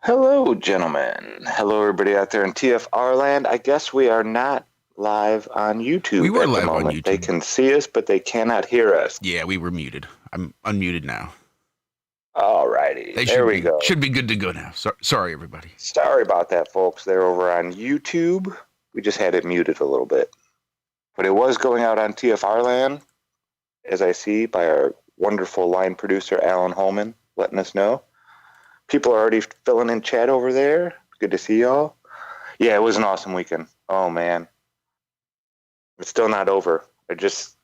Hello, gentlemen. Hello, everybody out there in TFR land. I guess we are not live on We YouTube were at the live on moment. They YouTube. can see us, but they cannot hear us. Yeah, we were muted. I'm unmuted now. Alrighty, They there should we be go. should be good to go now. Sorry, everybody. Sorry about that, folks. They're over on YouTube. We just had it muted a little bit. But it was going out on TFR land, as I see by our wonderful line producer, Alan Holman, letting us know. People are already filling in chat over there. Good to see y'all. Yeah, it was an awesome weekend. Oh, man. It's still not over. I just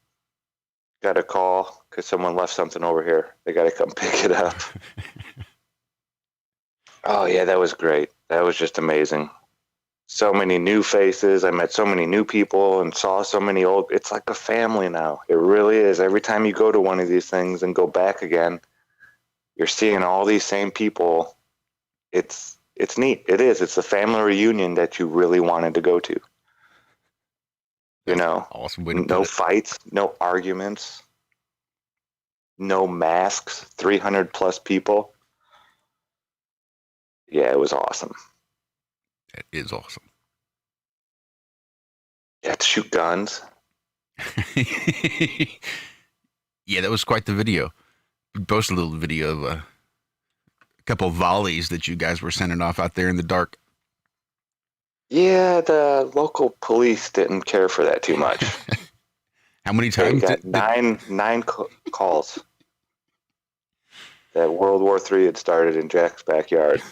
got a call because someone left something over here. They got to come pick it up. Oh, yeah, that was great. That was just amazing. So many new faces. I met so many new people and saw so many old. It's like a family now. It really is. Every time you go to one of these things and go back again, you're seeing all these same people. It's neat. It is. It's a family reunion that you really wanted to go to. You That's know, awesome way to put no it. fights, no arguments, no masks, 300 plus people. Yeah, it was awesome. That is awesome. Yeah, to shoot guns. Yeah, that was quite the video. We posted a little video of a couple of volleys that you guys were sending off out there in the dark. Yeah, the local police didn't care for that too much. How many They times got did nine calls that World War III had started in Jack's backyard.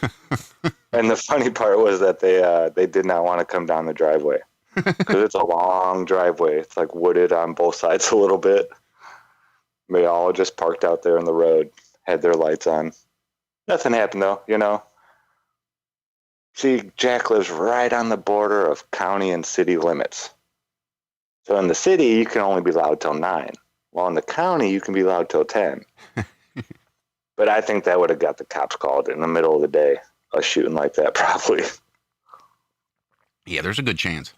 And the funny part was that they did not want to come down the driveway because it's a long driveway. It's like wooded on both sides a little bit. They all just parked out there in the road, had their lights on. Nothing happened though, you know. See, Jack lives right on the border of county and city limits. So in the city, you can only be loud till 9. While in the county, you can be loud till 10. But I think that would have got the cops called in the middle of the day. Us shooting like that, probably. Yeah, there's a good chance.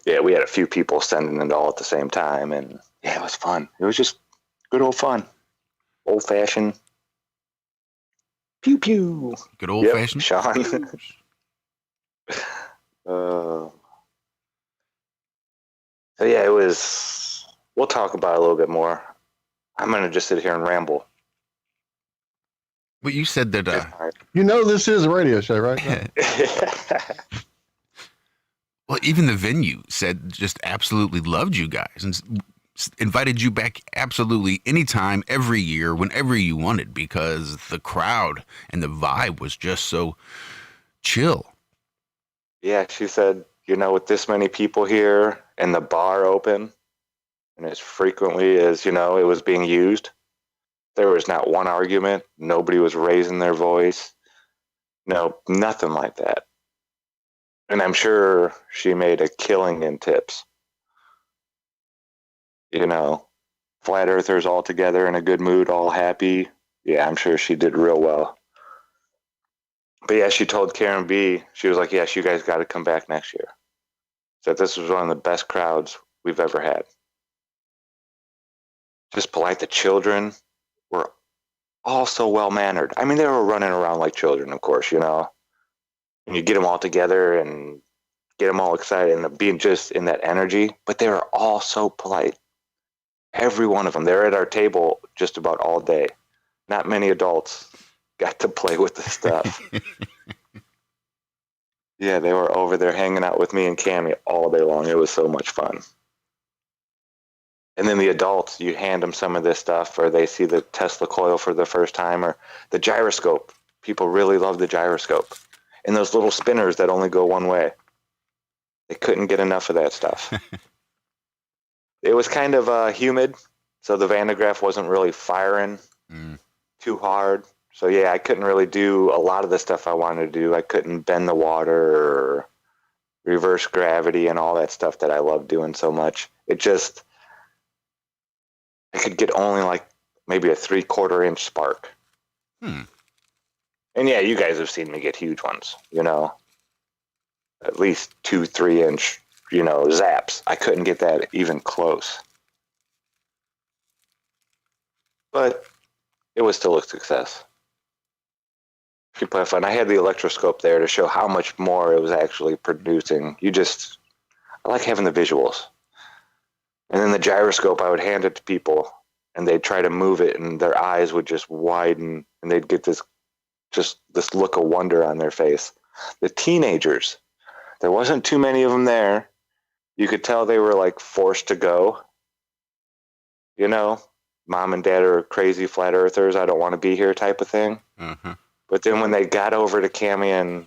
Yeah, we had a few people sending it all at the same time, and yeah, it was fun. It was just good old fun. Old fashioned. Pew pew. Good old Yep, fashioned. Sean. So yeah, it was. We'll talk about it a little bit more. I'm gonna just sit here and ramble. But you said that You know this is a radio show, right? well, even the venue said just absolutely loved you guys and invited you back absolutely anytime, every year, whenever you wanted, because the crowd and the vibe was just so chill. Yeah, she said, you know, with this many people here and the bar open, and as frequently as, you know, it was being used, there was not one argument. Nobody was raising their voice. No, nothing like that. And I'm sure she made a killing in tips. You know, flat earthers all together in a good mood, all happy. Yeah, I'm sure she did real well. But yeah, she told Karen B, she was like, yes, you guys got to come back next year. So this was one of the best crowds we've ever had. Just polite. The children were all so well mannered. I mean, they were running around like children, of course, you know. And you get them all together and get them all excited and being just in that energy. But they were all so polite. Every one of them. They're at our table just about all day. Not many adults got to play with the stuff. Yeah, they were over there hanging out with me and Cammy all day long. It was so much fun. And then the adults, you hand them some of this stuff, or they see the Tesla coil for the first time, or the gyroscope. People really love the gyroscope. And those little spinners that only go one way. They couldn't get enough of that stuff. It was kind of humid, so the Van de Graaff wasn't really firing too hard. So yeah, I couldn't really do a lot of the stuff I wanted to do. I couldn't bend the water or reverse gravity and all that stuff that I love doing so much. It just, I could get only like maybe a 3/4 inch spark. And yeah, you guys have seen me get huge ones, you know, at least 2-3 inch, you know, zaps. I couldn't get that even close. But it was still a success. People have fun. I had the electroscope there to show how much more it was actually producing. I like having the visuals. And then the gyroscope, I would hand it to people, and they'd try to move it, and their eyes would just widen, and they'd get this look of wonder on their face. The teenagers, there wasn't too many of them there. You could tell they were like forced to go. You know, mom and dad are crazy flat earthers. I don't want to be here type of thing. Uh-huh. But then when they got over to Cammie and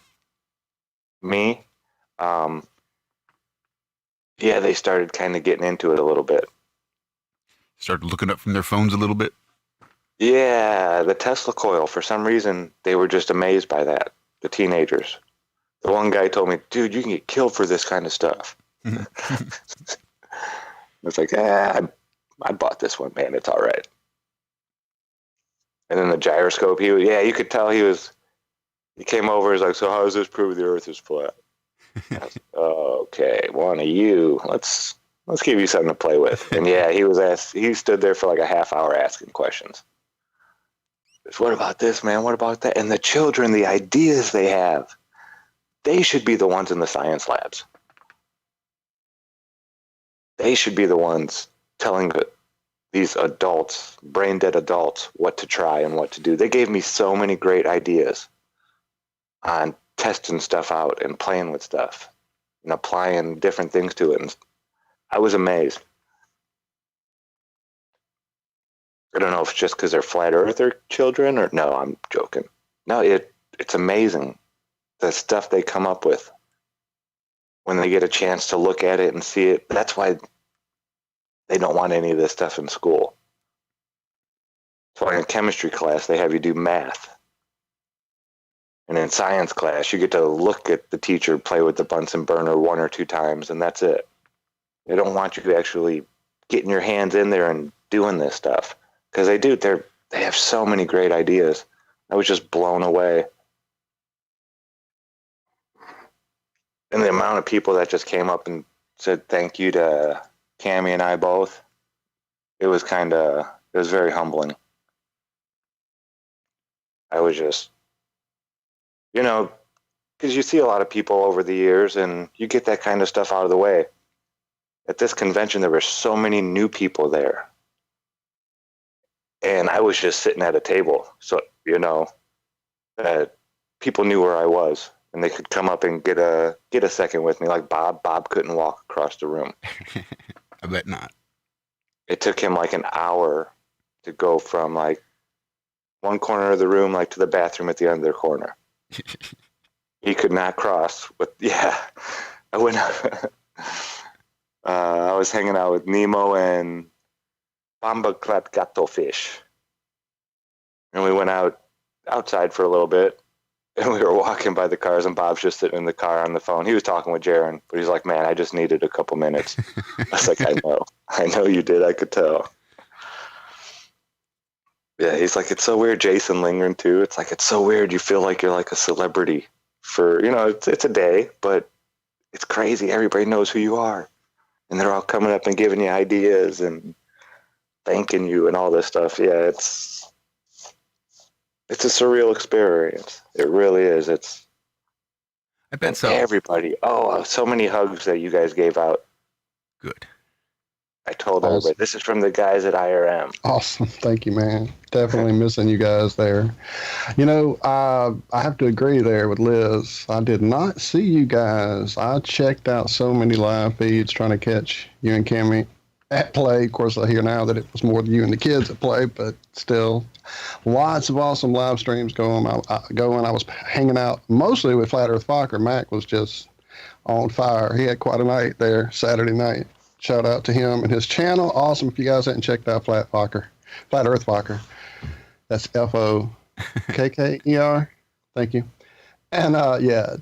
me, they started kind of getting into it a little bit. Started looking up from their phones a little bit. Yeah, the Tesla coil, for some reason, they were just amazed by that, the teenagers. The one guy told me, dude, you can get killed for this kind of stuff. It's like, I bought this one, man. It's all right. And then the gyroscope, you could tell he came over, he's like, so how does this prove the earth is flat? I was like, okay, one of you, let's give you something to play with. And he stood there for like a half hour asking questions. What about this, man? What about that? And the children, the ideas they have, they should be the ones in the science labs. They should be the ones telling these adults, brain dead adults, what to try and what to do. They gave me so many great ideas on testing stuff out and playing with stuff and applying different things to it. And I was amazed. I don't know if it's just because they're flat earther children or no, I'm joking. No, it's amazing the stuff they come up with when they get a chance to look at it and see it. That's why they don't want any of this stuff in school. So in chemistry class, they have you do math. And in science class, you get to look at the teacher play with the Bunsen burner 1 or 2 times, and that's it. They don't want you actually getting your hands in there and doing this stuff. Because they do. They have so many great ideas. I was just blown away. And the amount of people that just came up and said thank you to Cammie and I both, it was very humbling. I was just, because you see a lot of people over the years and you get that kind of stuff out of the way. At this convention, there were so many new people there. And I was just sitting at a table. So, that people knew where I was and they could come up and get a second with me. Like Bob. Bob couldn't walk across the room. I bet not. It took him like an hour to go from like one corner of the room, like to the bathroom at the other corner. He could not cross. I went. I was hanging out with Nemo and Bamba Gato fish, and we went outside for a little bit, and we were walking by the cars, and Bob's just sitting in the car on the phone. He was talking with Jaron, but he's like, "Man, I just needed a couple minutes." I was like, I know you did. I could tell. Yeah, he's like, it's so weird. Jason lingering too. It's like, it's so weird. You feel like you're like a celebrity for, it's a day, but it's crazy. Everybody knows who you are. And they're all coming up and giving you ideas and thanking you and all this stuff. Yeah, it's a surreal experience. It really is. I bet so. Everybody. Oh, so many hugs that you guys gave out. Good. I told everybody, this is from the guys at IRM. Awesome. Thank you, man. Definitely missing you guys there. I have to agree there with Liz. I did not see you guys. I checked out so many live feeds trying to catch you and Cammie at play. Of course, I hear now that it was more than you and the kids at play, but still, lots of awesome live streams going. I was hanging out mostly with Flat Earth Fokker. Mac was just on fire. He had quite a night there Saturday night. Shout out to him and his channel. Awesome. If you guys hadn't checked out Flat Earth Fokker. That's Fokker. Thank you. And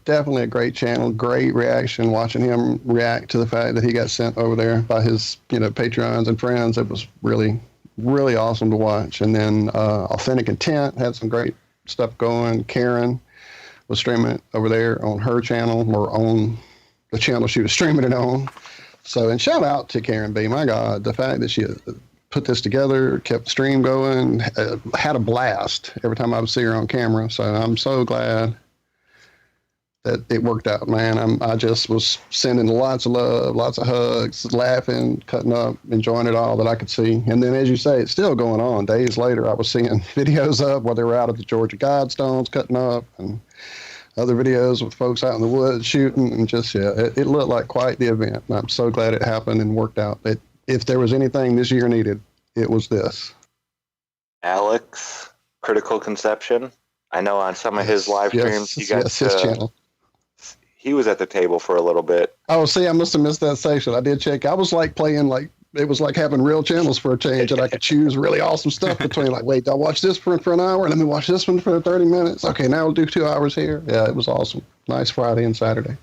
definitely a great channel. Great reaction watching him react to the fact that he got sent over there by his, Patreons and friends. It was really, really awesome to watch. And then Authentic Intent had some great stuff going. Karen was streaming it over there on her channel or on the channel she was streaming it on. So, and shout out to Karen B. My God, the fact that she put this together, kept the stream going, had a blast every time I would see her on camera. So I'm so glad that it worked out, man. I just was sending lots of love, lots of hugs, laughing, cutting up, enjoying it all that I could see. And then, as you say, it's still going on. Days later, I was seeing videos up where they were out at the Georgia Guidestones cutting up, and other videos with folks out in the woods shooting, and just, it looked like quite the event. And I'm so glad it happened and worked out. If there was anything this year needed, it was this. Alex, Critical Conception. I know on some of his live streams, he got his channel. He was at the table for a little bit. Oh, see, I must have missed that section. I did check. I was like playing, like, it was like having real channels for a change, and I could choose really awesome stuff between, like, wait, I'll watch this for an hour, and let me watch this one for 30 minutes. Okay, now we'll do 2 hours here. Yeah, it was awesome. Nice Friday and Saturday.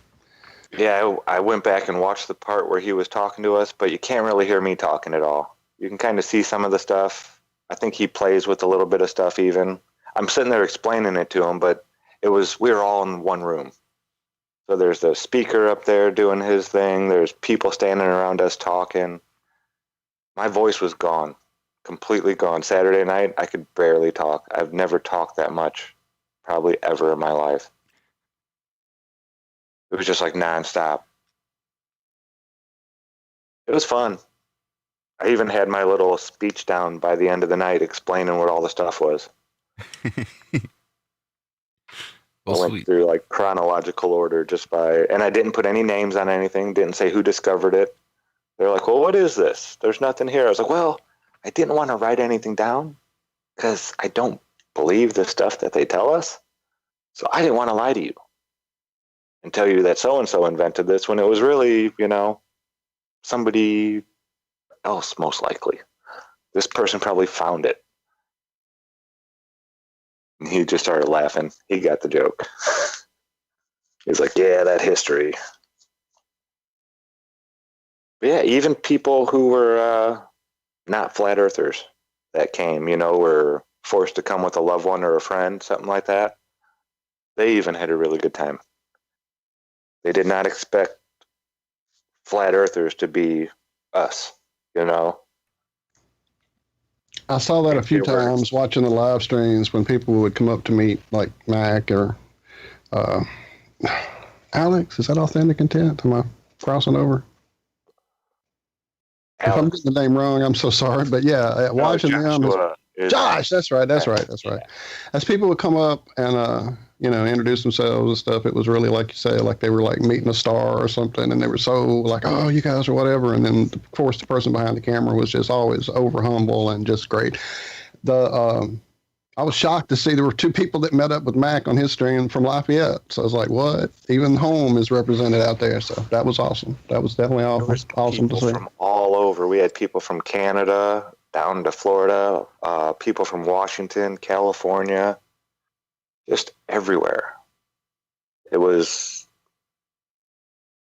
Yeah, I went back and watched the part where he was talking to us, but you can't really hear me talking at all. You can kind of see some of the stuff. I think he plays with a little bit of stuff even. I'm sitting there explaining it to him, but we were all in one room. So there's the speaker up there doing his thing. There's people standing around us talking. My voice was gone, completely gone. Saturday night, I could barely talk. I've never talked that much, probably ever in my life. It was just like nonstop. It was fun. I even had my little speech down by the end of the night explaining what all the stuff was. Well, I went sweet. through like chronological order and I didn't put any names on anything, didn't say who discovered it. They're like, well, what is this? There's nothing here. I was like, well, I didn't want to write anything down because I don't believe the stuff that they tell us. So I didn't want to lie to you and tell you that so-and-so invented this when it was really, somebody else, most likely. This person probably found it. And he just started laughing. He got the joke. He's like, yeah, that history. But yeah, even people who were not flat earthers that came, were forced to come with a loved one or a friend, something like that. They even had a really good time. They did not expect flat earthers to be us, I saw that a few times watching the live streams when people would come up to meet, like Mac or Alex. Is that authentic intent? Am I crossing over? Alex. If I'm getting the name wrong, I'm so sorry. But yeah, watching them. Josh, that's right. As people would come up and introduce themselves and stuff, it was really, like you say, like they were like meeting a star or something, and they were so like, oh, you guys are whatever. And then of course the person behind the camera was just always over humble and just great. I was shocked to see there were 2 people that met up with Mac on his stream from Lafayette. So I was like, what? Even home is represented out there. So that was awesome. That was definitely awesome to see. From all over. We had people from Canada down to Florida, people from Washington, California, just everywhere. It was,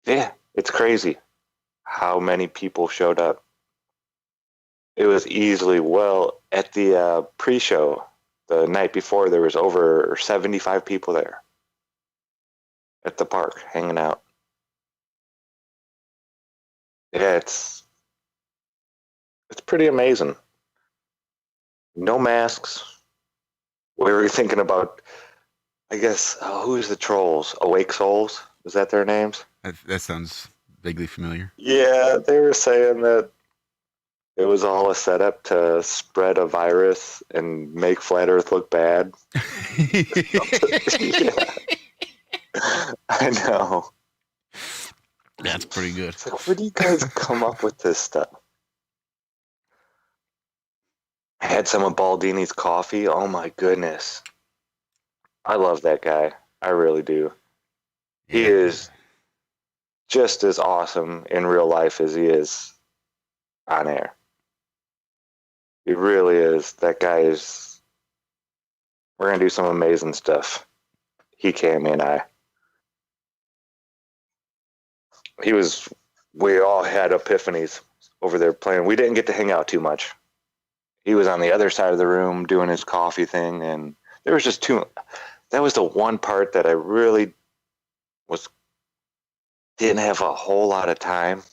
it's crazy how many people showed up. It was easily, at the pre-show, the night before, there was over 75 people there at the park hanging out. Yeah, it's pretty amazing. No masks. We were thinking about, I guess, who is the trolls? Awake Souls? Is that their names? That sounds vaguely familiar. Yeah, they were saying that it was all a setup to spread a virus and make Flat Earth look bad. I know. That's pretty good. It's like, where do you guys come up with this stuff? I had some of Baldini's coffee. Oh my goodness. I love that guy. I really do. Yeah. He is just as awesome in real life as he is on air. He really is. That guy is. We're going to do some amazing stuff. He, Cammy, and I. We all had epiphanies over there playing. We didn't get to hang out too much. He was on the other side of the room doing his coffee thing, and there was just that was the one part that I really didn't have a whole lot of time.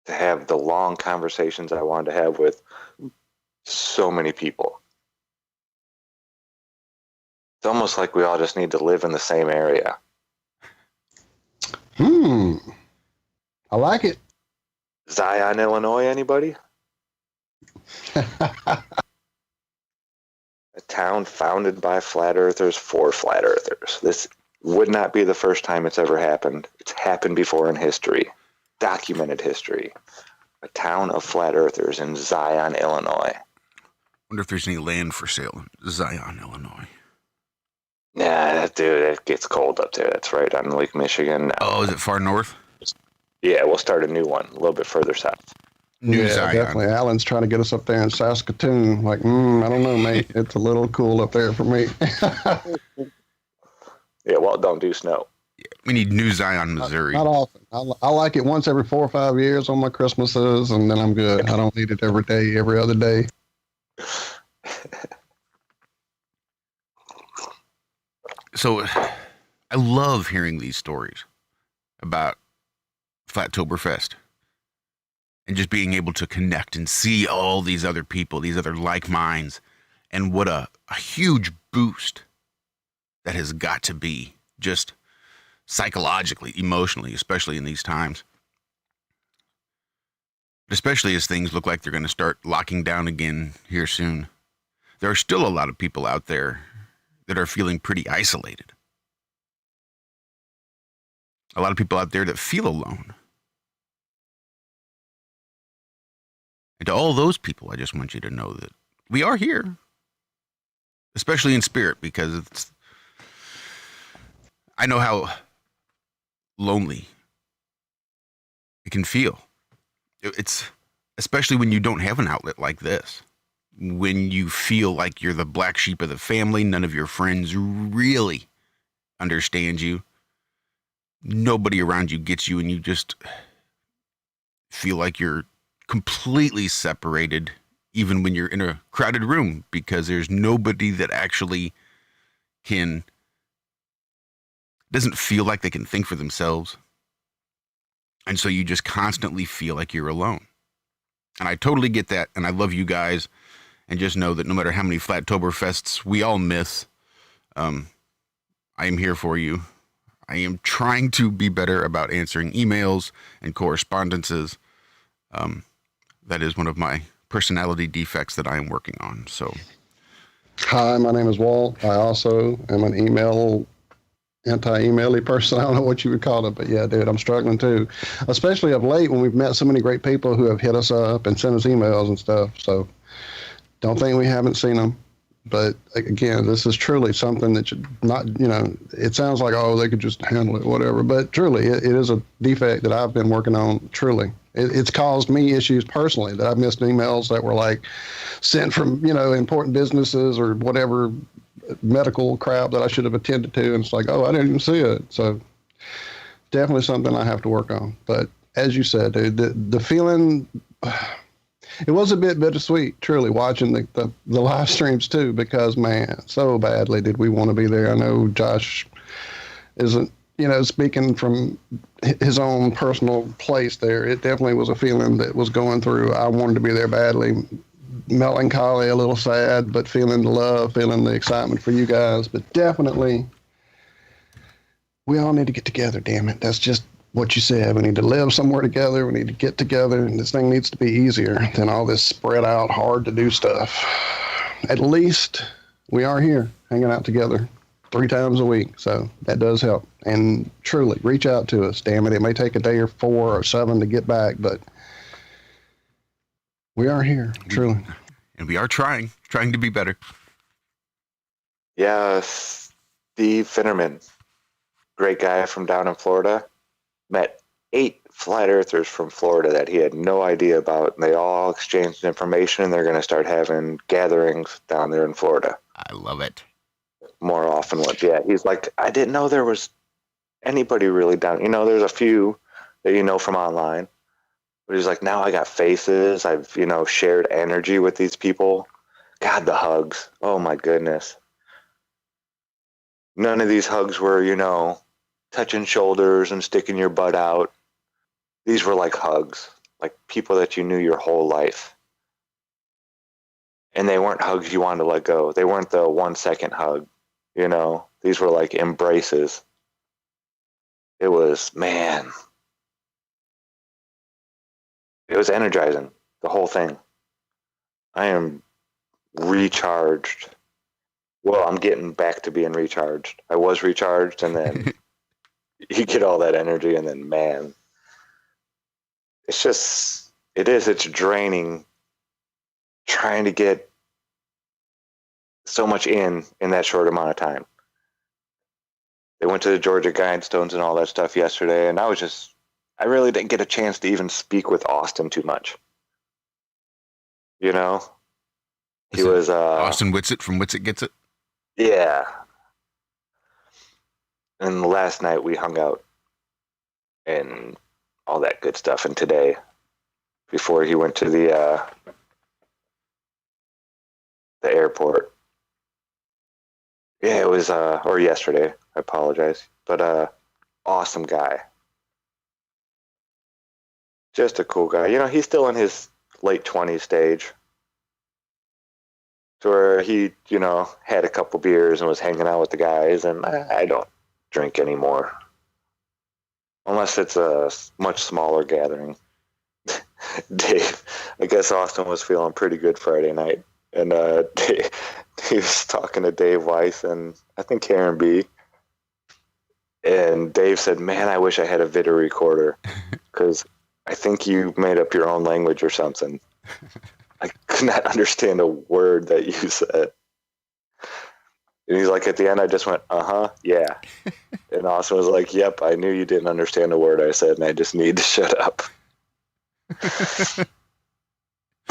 to have the long conversations I wanted to have with so many people. It's almost like we all just need to live in the same area. I like it. Zion, Illinois, anybody? A town founded by flat earthers for flat earthers. This would not be the first time it's ever happened. It's happened before in history, documented history. A town of flat earthers in Zion, Illinois. Wonder if there's any land for sale in Zion, Illinois. Nah, dude, it gets cold up there. That's right on Lake Michigan. Oh, is it far north? Yeah, we'll start a new one a little bit further south. New Yeah, Zion. definitely. Alan's trying to get us up there in Saskatoon. Like, I don't know, mate. It's a little cool up there for me. Yeah, well, don't do snow. We need New Zion, Missouri. Not often. I like it once every 4 or 5 years on my Christmases, and then I'm good. I don't need it every day, every other day. So I love hearing these stories about Flattoberfest and just being able to connect and see all these other people, these other like minds, and what a huge boost that has got to be just psychologically, emotionally, especially in these times. Especially as things look like they're going to start locking down again here soon. There are still a lot of people out there that are feeling pretty isolated. A lot of people out there that feel alone. And to all those people, I just want you to know that we are here, especially in spirit, because I know how lonely it can feel. It's especially when you don't have an outlet like this, when you feel like you're the black sheep of the family, none of your friends really understand you. Nobody around you gets you, and you just feel like you're completely separated, even when you're in a crowded room, because there's nobody that actually doesn't feel like they can think for themselves. And so you just constantly feel like you're alone. And I totally get that. And I love you guys. And just know that no matter how many Flattoberfests we all miss, I am here for you. I am trying to be better about answering emails and correspondences. That is one of my personality defects that I am working on. So, Hi, my name is Walt. I also am an anti-email-y person. I don't know what you would call it, but yeah, dude, I'm struggling too. Especially of late when we've met so many great people who have hit us up and sent us emails and stuff. So don't think we haven't seen them. But again, this is truly something that should not, it sounds like, oh, they could just handle it, whatever. But truly, it is a defect that I've been working on, truly. It's caused me issues personally that I've missed emails that were like sent from, important businesses or whatever medical crap that I should have attended to. And it's like, oh, I didn't even see it. So definitely something I have to work on. But as you said, dude, the feeling, it was a bit bittersweet, truly, watching the live streams too, because, man, so badly did we want to be there. I know Josh isn't, speaking from his own personal place there. It definitely was a feeling that was going through. I wanted to be there badly. Melancholy, a little sad, but feeling the love, feeling the excitement for you guys. But definitely, we all need to get together, damn it. That's just what you said. We need to live somewhere together. We need to get together, and this thing needs to be easier than all this spread out, hard to do stuff. At least we are here hanging out together 3 times a week, so that does help. And truly, reach out to us, damn it. It may take a day or 4 or 7 to get back, but we are here, truly. and we are trying to be better. Yeah, Steve Finnerman, great guy from down in Florida, met 8 flat earthers from Florida that he had no idea about. And they all exchanged information, and they're going to start having gatherings down there in Florida. I love it. More often. Yeah, he's like, I didn't know there was anybody really down. There's a few that from online. But he's like, now I got faces. I've, shared energy with these people. God, the hugs. Oh, my goodness. None of these hugs were, touching shoulders and sticking your butt out. These were like hugs. like people that you knew your whole life. And they weren't hugs you wanted to let go. They weren't the 1 second hug, you know. These were like embraces. It was, man, it was energizing, the whole thing. I am recharged. Well, I'm getting back to being recharged. I was recharged, and then you get all that energy, and then, man, it's draining trying to get so much in that short amount of time. They went to the Georgia Guidestones and all that stuff yesterday, and I really didn't get a chance to even speak with Austin too much. You know? He was Austin Whitsitt from Whitsitt Gets It? Yeah. And last night we hung out and all that good stuff, and today, before he went to the airport. Yeah, it was or yesterday. I apologize. But awesome guy. Just a cool guy. You know, he's still in his late 20s stage. So where he, you know, had a couple beers and was hanging out with the guys, and I don't drink anymore. Unless it's a much smaller gathering. Dave, I guess Austin was feeling pretty good Friday night. And he was talking to Dave Weiss and I think Karen B. And Dave said, man, I wish I had a video recorder because I think you made up your own language or something. I could not understand a word that you said. And he's like, at the end, I just went, yeah. And Austin was like, yep, I knew you didn't understand a word I said, and I just need to shut up.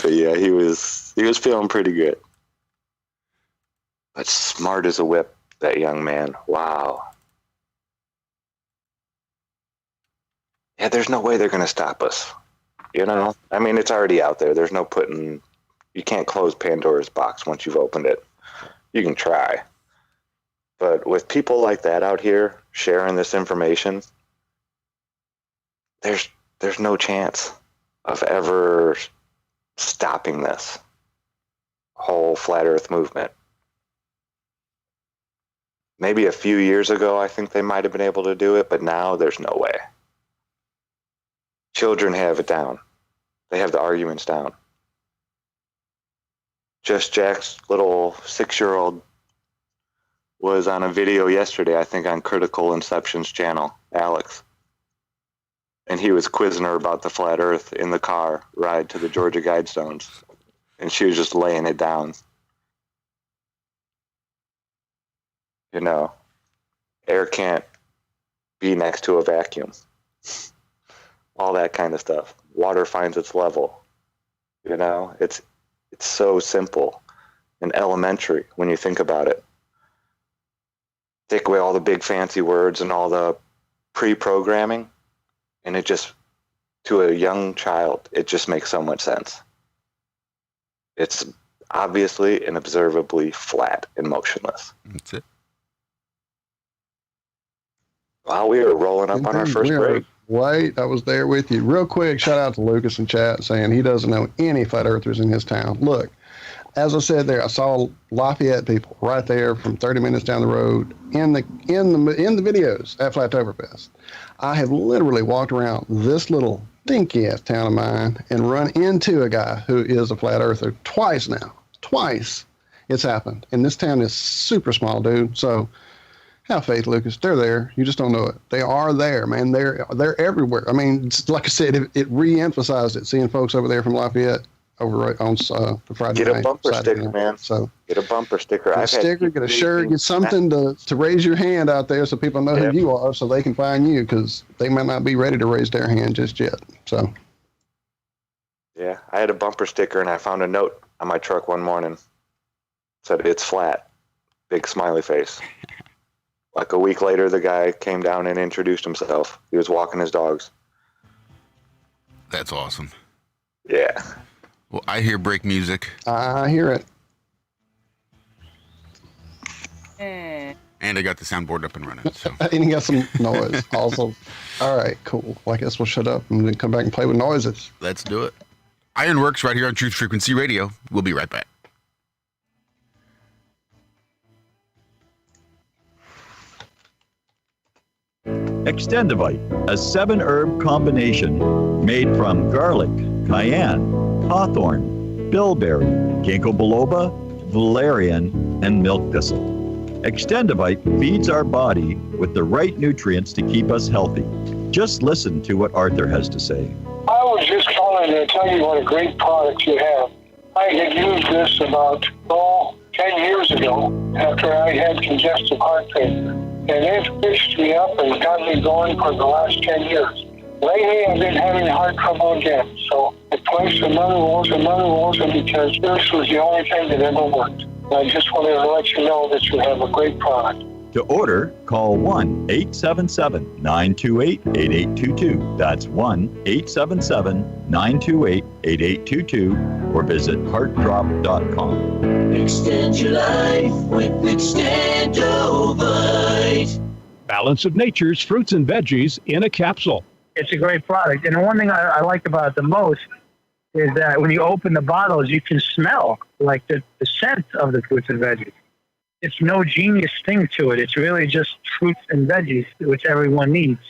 But yeah, he was feeling pretty good. But smart as a whip, that young man. Wow. Yeah, there's no way they're going to stop us. You know? I mean, it's already out there. There's no you can't close Pandora's box once you've opened it. You can try. But with people like that out here sharing this information, there's no chance of ever stopping this whole flat earth movement. Maybe a few years ago, I think they might have been able to do it, but now there's no way. Children have it down. They have the arguments down. Just Jack's little 6-year-old was on a video yesterday, I think on Critical Inception's channel, Alex. And he was quizzing her about the flat earth in the car ride to the Georgia Guidestones. And she was just laying it down. You know, air can't be next to a vacuum. All that kind of stuff. Water finds its level. You know, it's so simple and elementary when you think about it. Take away all the big fancy words and all the pre-programming, and it just, to a young child, it just makes so much sense. It's obviously and observably flat and motionless. That's it. Wow, we are rolling up on our first break. Wait, I was there with you. Real quick, shout out to Lucas in chat saying he doesn't know any flat earthers in his town. Look, as I said there, I saw Lafayette people right there from 30 minutes down the road in the videos at Flattoberfest. I have literally walked around this little dinky ass town of mine and run into a guy who is a flat earther twice now. Twice it's happened. And this town is super small, dude. So have faith, Lucas. They're there. You just don't know it. They are there, man. They're everywhere. I mean, like I said, it re-emphasized it, seeing folks over there from Lafayette over on the Friday night. Get a bumper sticker, man. So get a bumper sticker. Get a sticker, get a shirt, get something to raise your hand out there so people know who you are, so they can find you, because they might not be ready to raise their hand just yet. So yeah, I had a bumper sticker, and I found a note on my truck one morning. It said, "It's flat." Big smiley face. Like a week later, the guy came down and introduced himself. He was walking his dogs. That's awesome. Yeah. Well, I hear break music. I hear it. And I got the soundboard up and running. So. And you got some noise also. All right, cool. Well, I guess we'll shut up and then come back and play with noises. Let's do it. Ironworx right here on Truth Frequency Radio. We'll be right back. Extendivite, a 7-herb combination made from garlic, cayenne, hawthorn, bilberry, ginkgo biloba, valerian, and milk thistle. Extendivite feeds our body with the right nutrients to keep us healthy. Just listen to what Arthur has to say. I was just calling to tell you what a great product you have. I had used this about 10 years ago after I had congestive heart failure. And it fixed me up and got me going for the last 10 years. Lately, I've been having heart trouble again. So I placed another lotion because this was the only thing that ever worked. And I just wanted to let you know that you have a great product. To order, call 1-877-928-8822. That's 1-877-928-8822 or visit heartdrop.com. Extend your life with Extendovite. Balance of Nature's fruits and veggies in a capsule. It's a great product. And the one thing I like about it the most is that when you open the bottles, you can smell like the scent of the fruits and veggies. It's no genius thing to it. It's really just fruits and veggies, which everyone needs.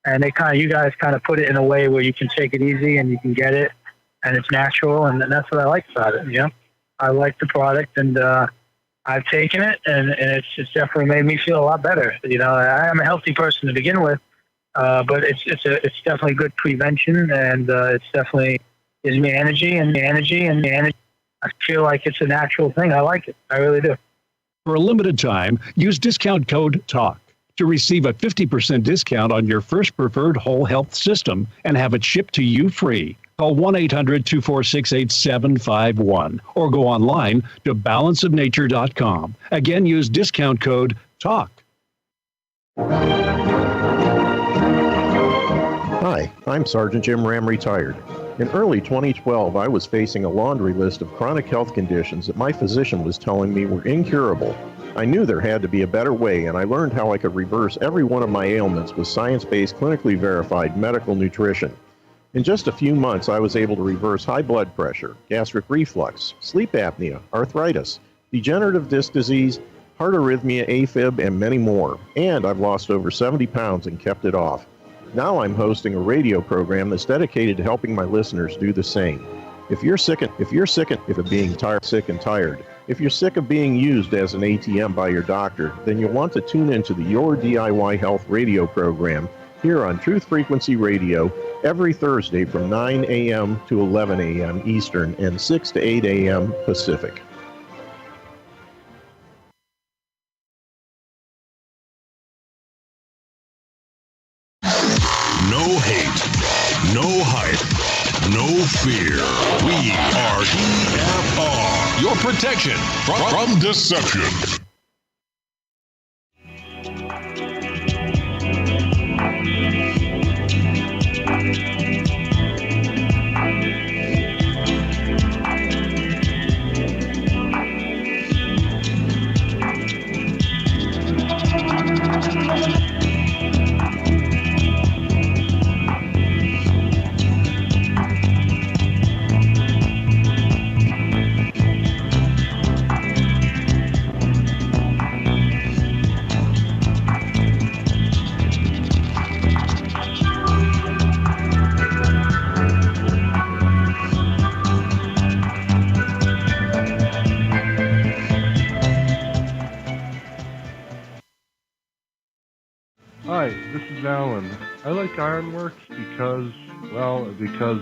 And you guys kind of put it in a way where you can take it easy and you can get it, and it's natural, and that's what I like about it. You know, I like the product, and I've taken it, and it's definitely made me feel a lot better. You know, I am a healthy person to begin with, but it's definitely good prevention, and it's definitely gives me energy. I feel like it's a natural thing. I like it. I really do. For a limited time, use discount code TALK to receive a 50% discount on your first preferred whole health system and have it shipped to you free. Call 1-800-246-8751 or go online to balanceofnature.com. Again, use discount code TALK. Hi, I'm Sergeant Jim Ram, retired. In early 2012, I was facing a laundry list of chronic health conditions that my physician was telling me were incurable. I knew there had to be a better way, and I learned how I could reverse every one of my ailments with science-based, clinically verified medical nutrition. In just a few months, I was able to reverse high blood pressure, gastric reflux, sleep apnea, arthritis, degenerative disc disease, heart arrhythmia, AFib, and many more. And I've lost over 70 pounds and kept it off. Now I'm hosting a radio program that's dedicated to helping my listeners do the same. If you're sick of being sick and tired, if you're sick of being used as an ATM by your doctor, then you'll want to tune into the Your DIY Health radio program here on Truth Frequency Radio every Thursday from 9 a.m. to 11 a.m. Eastern and 6 to 8 a.m. Pacific. No hate, no hype, no fear. We are TFR, your protection from deception. Hi, this is Alan. I like Ironworx because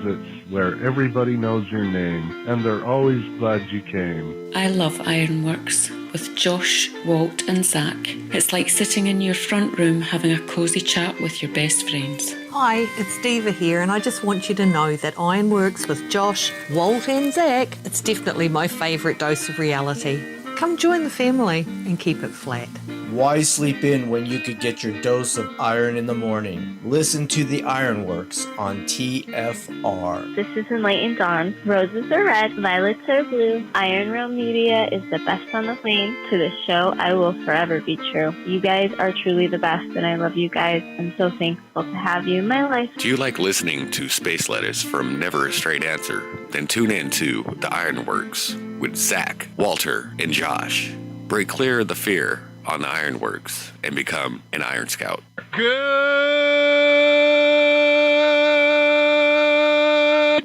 it's where everybody knows your name, and they're always glad you came. I love Ironworx with Josh, Walt and Zach. It's like sitting in your front room having a cosy chat with your best friends. Hi, it's Diva here, and I just want you to know that Ironworx with Josh, Walt and Zach, it's definitely my favourite dose of reality. Come join the family and keep it flat. Why sleep in when you could get your dose of iron in the morning? Listen to the Ironworx on TFR. This is Enlightened Dawn. Roses are red, violets are blue. Iron Realm Media is the best on the plane. To this show, I will forever be true. You guys are truly the best, and I love you guys. I'm so thankful to have you in my life. Do you like listening to space letters from Never a Straight Answer? Then tune in to The Ironworx with Zach, Walter, and Josh. Break clear of the fear on the Ironworx and become an Iron Scout. Good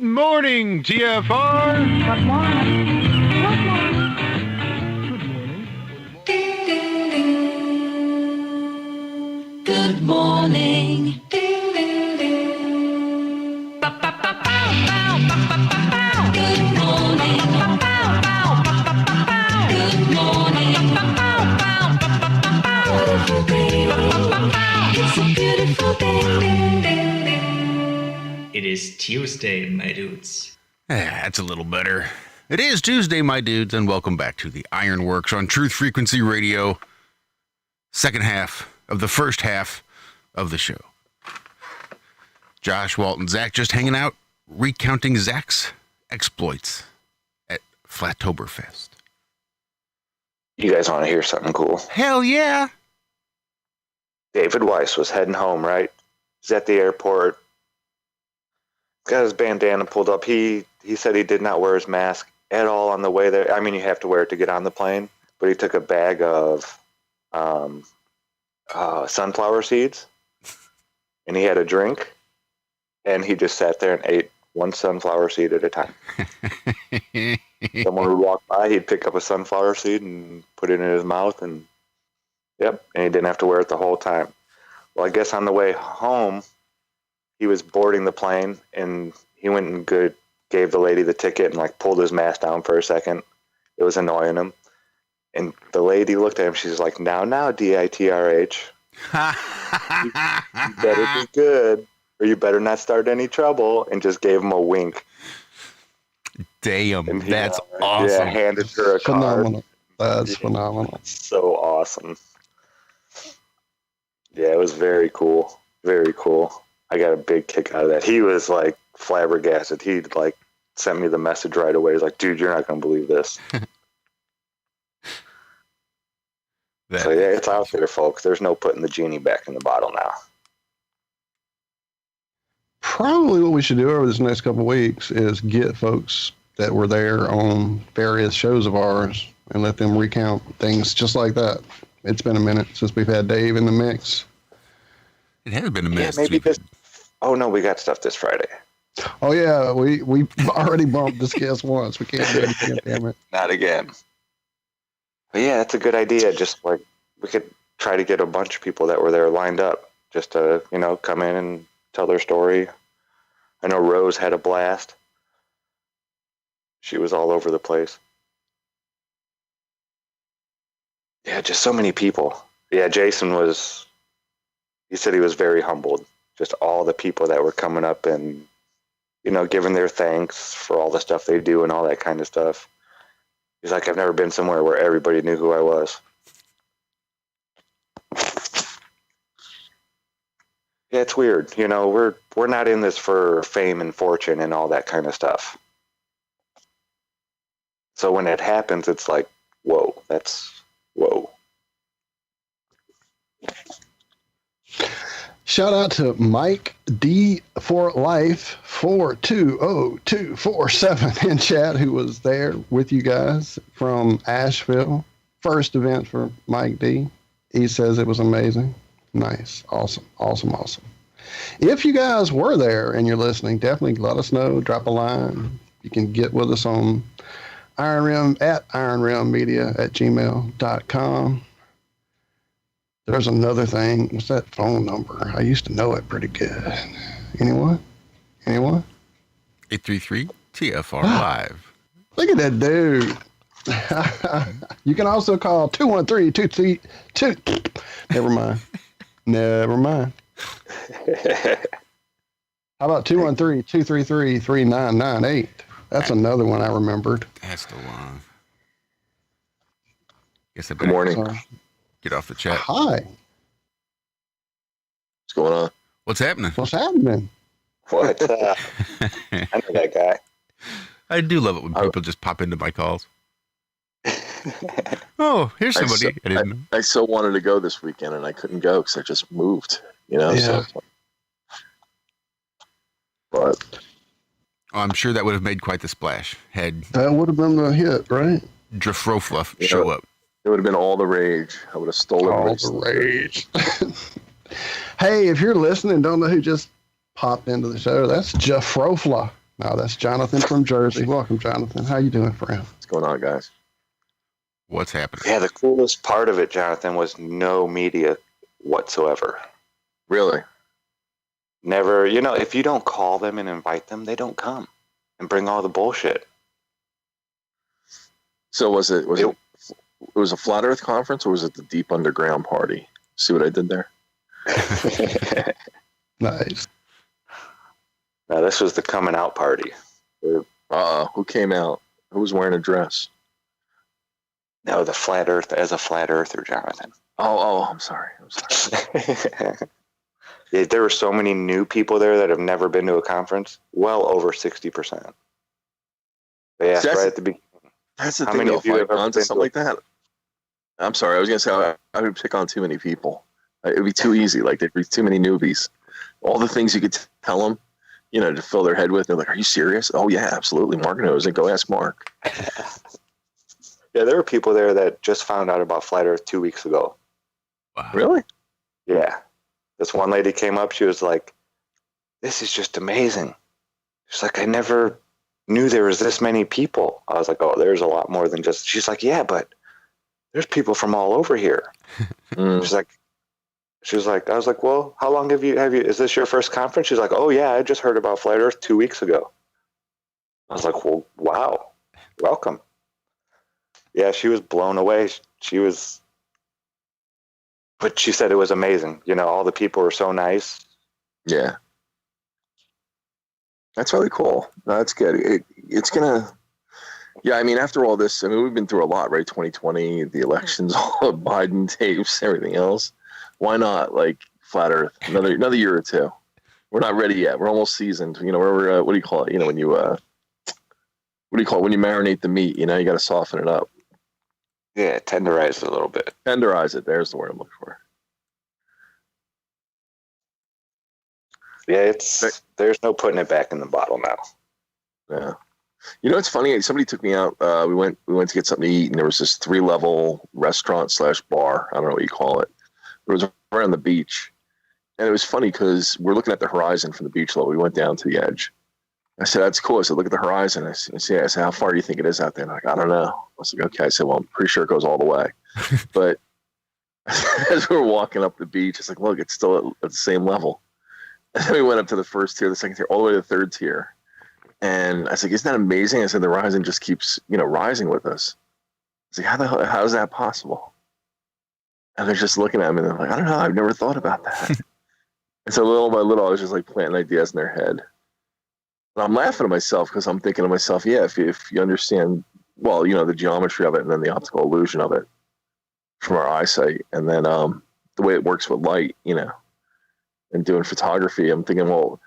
morning, TFR. Good morning. Good morning. It's a beautiful day. It is Tuesday, my dudes. That's a little better. It is Tuesday, my dudes, and welcome back to the Ironworx on Truth Frequency Radio. Second half of the first half of the show. Josh, Walt, and Zach just hanging out, recounting Zach's exploits at Flattoberfest. You guys want to hear something cool? Hell yeah! David Weiss was heading home, right? He's at the airport. Got his bandana pulled up. He said he did not wear his mask at all on the way there. I mean, you have to wear it to get on the plane. But he took a bag of sunflower seeds, and he had a drink, and he just sat there and ate one sunflower seed at a time. Someone would walk by, he'd pick up a sunflower seed and put it in his mouth, and yep, and he didn't have to wear it the whole time. Well, I guess on the way home, he was boarding the plane, and he went and gave the lady the ticket and like pulled his mask down for a second. It was annoying him. And the lady looked at him. She's like, now, DITRH. You better be good, or you better not start any trouble, and just gave him a wink. Damn, that's awesome. Yeah, handed her a phenomenal. card. That's phenomenal. So awesome. Yeah, it was very cool. Very cool. I got a big kick out of that. He was like flabbergasted. He like sent me the message right away. He's like, dude, you're not going to believe this. So yeah, it's out there, folks. There's no putting the genie back in the bottle now. Probably what we should do over this next couple of weeks is get folks that were there on various shows of ours and let them recount things just like that. It's been a minute since we've had Dave in the mix. It has been a minute. Yeah, maybe this. Oh no, we got stuff this Friday. Oh yeah, we already bumped this guest once. We can't do it again, damn it. Not again. But yeah, that's a good idea. Just like we could try to get a bunch of people that were there lined up just to, come in and tell their story. I know Rose had a blast. She was all over the place. Yeah, just so many people. Yeah, Jason he said he was very humbled. Just all the people that were coming up and, giving their thanks for all the stuff they do and all that kind of stuff. He's like, I've never been somewhere where everybody knew who I was. Yeah, it's weird. We're not in this for fame and fortune and all that kind of stuff. So when it happens, it's like, whoa, whoa. Shout out to Mike D for Life 420247 in chat, who was there with you guys from Asheville. First event for Mike D. He says it was amazing. Nice. Awesome. If you guys were there and you're listening, definitely let us know. Drop a line. You can get with us on ironrealmmedia@gmail.com. There's another thing. What's that phone number? I used to know it pretty good. Anyone? 833-TFR Live. Look at that dude. You can also call 213-232. Never mind. How about 213-233-3998? That's another one I remembered. That's the one. Guess I Good better morning. get off the chat. Hi. What's going on? What's happening? What's happening? What? I know that guy. I do love it when people just pop into my calls. Oh, here's somebody. I so wanted to go this weekend, and I couldn't go because I just moved. Yeah. So. But I'm sure that would have made quite the splash. Had that would have been the hit, right? Drafrofluff show up. It would have been all the rage. I would have stolen all the rage. Hey, if you're listening, don't know who just popped into the show, that's Jafrofla. No, that's Jonathan from Jersey. Welcome, Jonathan. How you doing, friend? What's going on, guys? What's happening? Yeah, the coolest part of it, Jonathan, was no media whatsoever. Really? Never. If you don't call them and invite them, they don't come and bring all the bullshit. So was it a Flat Earth conference, or was it the Deep Underground party? See what I did there? Nice. No, this was the coming out party. Who came out? Who was wearing a dress? No, the Flat Earth as a Flat Earther, Jonathan. Oh, I'm sorry. Yeah, there were so many new people there that have never been to a conference. Well over 60%. They asked right at the beginning. That's the thing, though. If I've gone to something like that, I'm sorry. I was going to say I would pick on too many people. It would be too easy. Like, there'd be too many newbies. All the things you could tell them, to fill their head with. They're like, "Are you serious?" "Oh yeah, absolutely. Mark knows it. Go ask Mark." Yeah, there were people there that just found out about Flat Earth 2 weeks ago. Wow. Really? Yeah. This one lady came up. She was like, "This is just amazing." She's like, "I never knew there was this many people." I was like, "Oh, there's a lot more than just." She's like, "Yeah, but there's people from all over here." She was like, I was like, "Well, how long have you, is this your first conference?" She's like, "Oh yeah, I just heard about Flat Earth 2 weeks ago." I was like, "Well, wow, welcome." Yeah, she was blown away. But she said it was amazing. All the people were so nice. Yeah. That's really cool. No, that's good. It's gonna. Yeah, I mean, after all this, we've been through a lot, right? 2020, the elections, all the Biden tapes, everything else. Why not, Flat Earth? Another year or two. We're not ready yet. We're almost seasoned. We're what do you call it? When you what do you call it? When you marinate the meat, you got to soften it up. Yeah, tenderize it a little bit. Tenderize it. There's the word I'm looking for. Yeah, there's no putting it back in the bottle now. Yeah. It's funny. Somebody took me out. We went to get something to eat, and there was this 3-level restaurant / bar. I don't know what you call it. It was right on the beach, and it was funny because we're looking at the horizon from the beach level. We went down to the edge. I said, "That's cool." I said, "Look at the horizon." I said, "How far do you think it is out there?" And they're like, "I don't know." I was like, "Okay." I said, "Well, I'm pretty sure it goes all the way." But as we were walking up the beach, it's like, "Look, it's still at the same level." And then we went up to the first tier, the second tier, all the way to the third tier. And I was like, "Isn't that amazing?" I said, "The horizon just keeps, rising with us." I was like, how is that possible? And they're just looking at me and they're like, "I don't know. I've never thought about that." And so little by little, I was just planting ideas in their head. And I'm laughing at myself because I'm thinking to myself, yeah, if you understand, well, the geometry of it and then the optical illusion of it from our eyesight, and then the way it works with light, and doing photography, I'm thinking, well,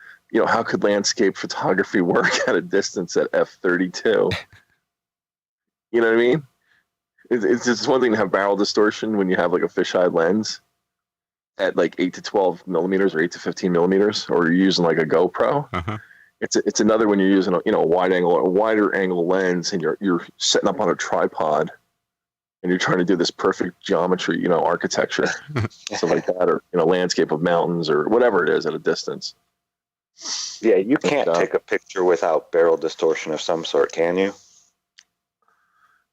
how could landscape photography work at a distance at f/32? You know what I mean? It's just one thing to have barrel distortion when you have a fisheye lens at 8 to 12 millimeters or 8 to 15 millimeters, or you're using a GoPro. Uh-huh. It's another when you're using a wider angle lens, and you're setting up on a tripod, and you're trying to do this perfect geometry, architecture, something like that, or landscape of mountains or whatever it is at a distance. Yeah, you can't take a picture without barrel distortion of some sort, can you?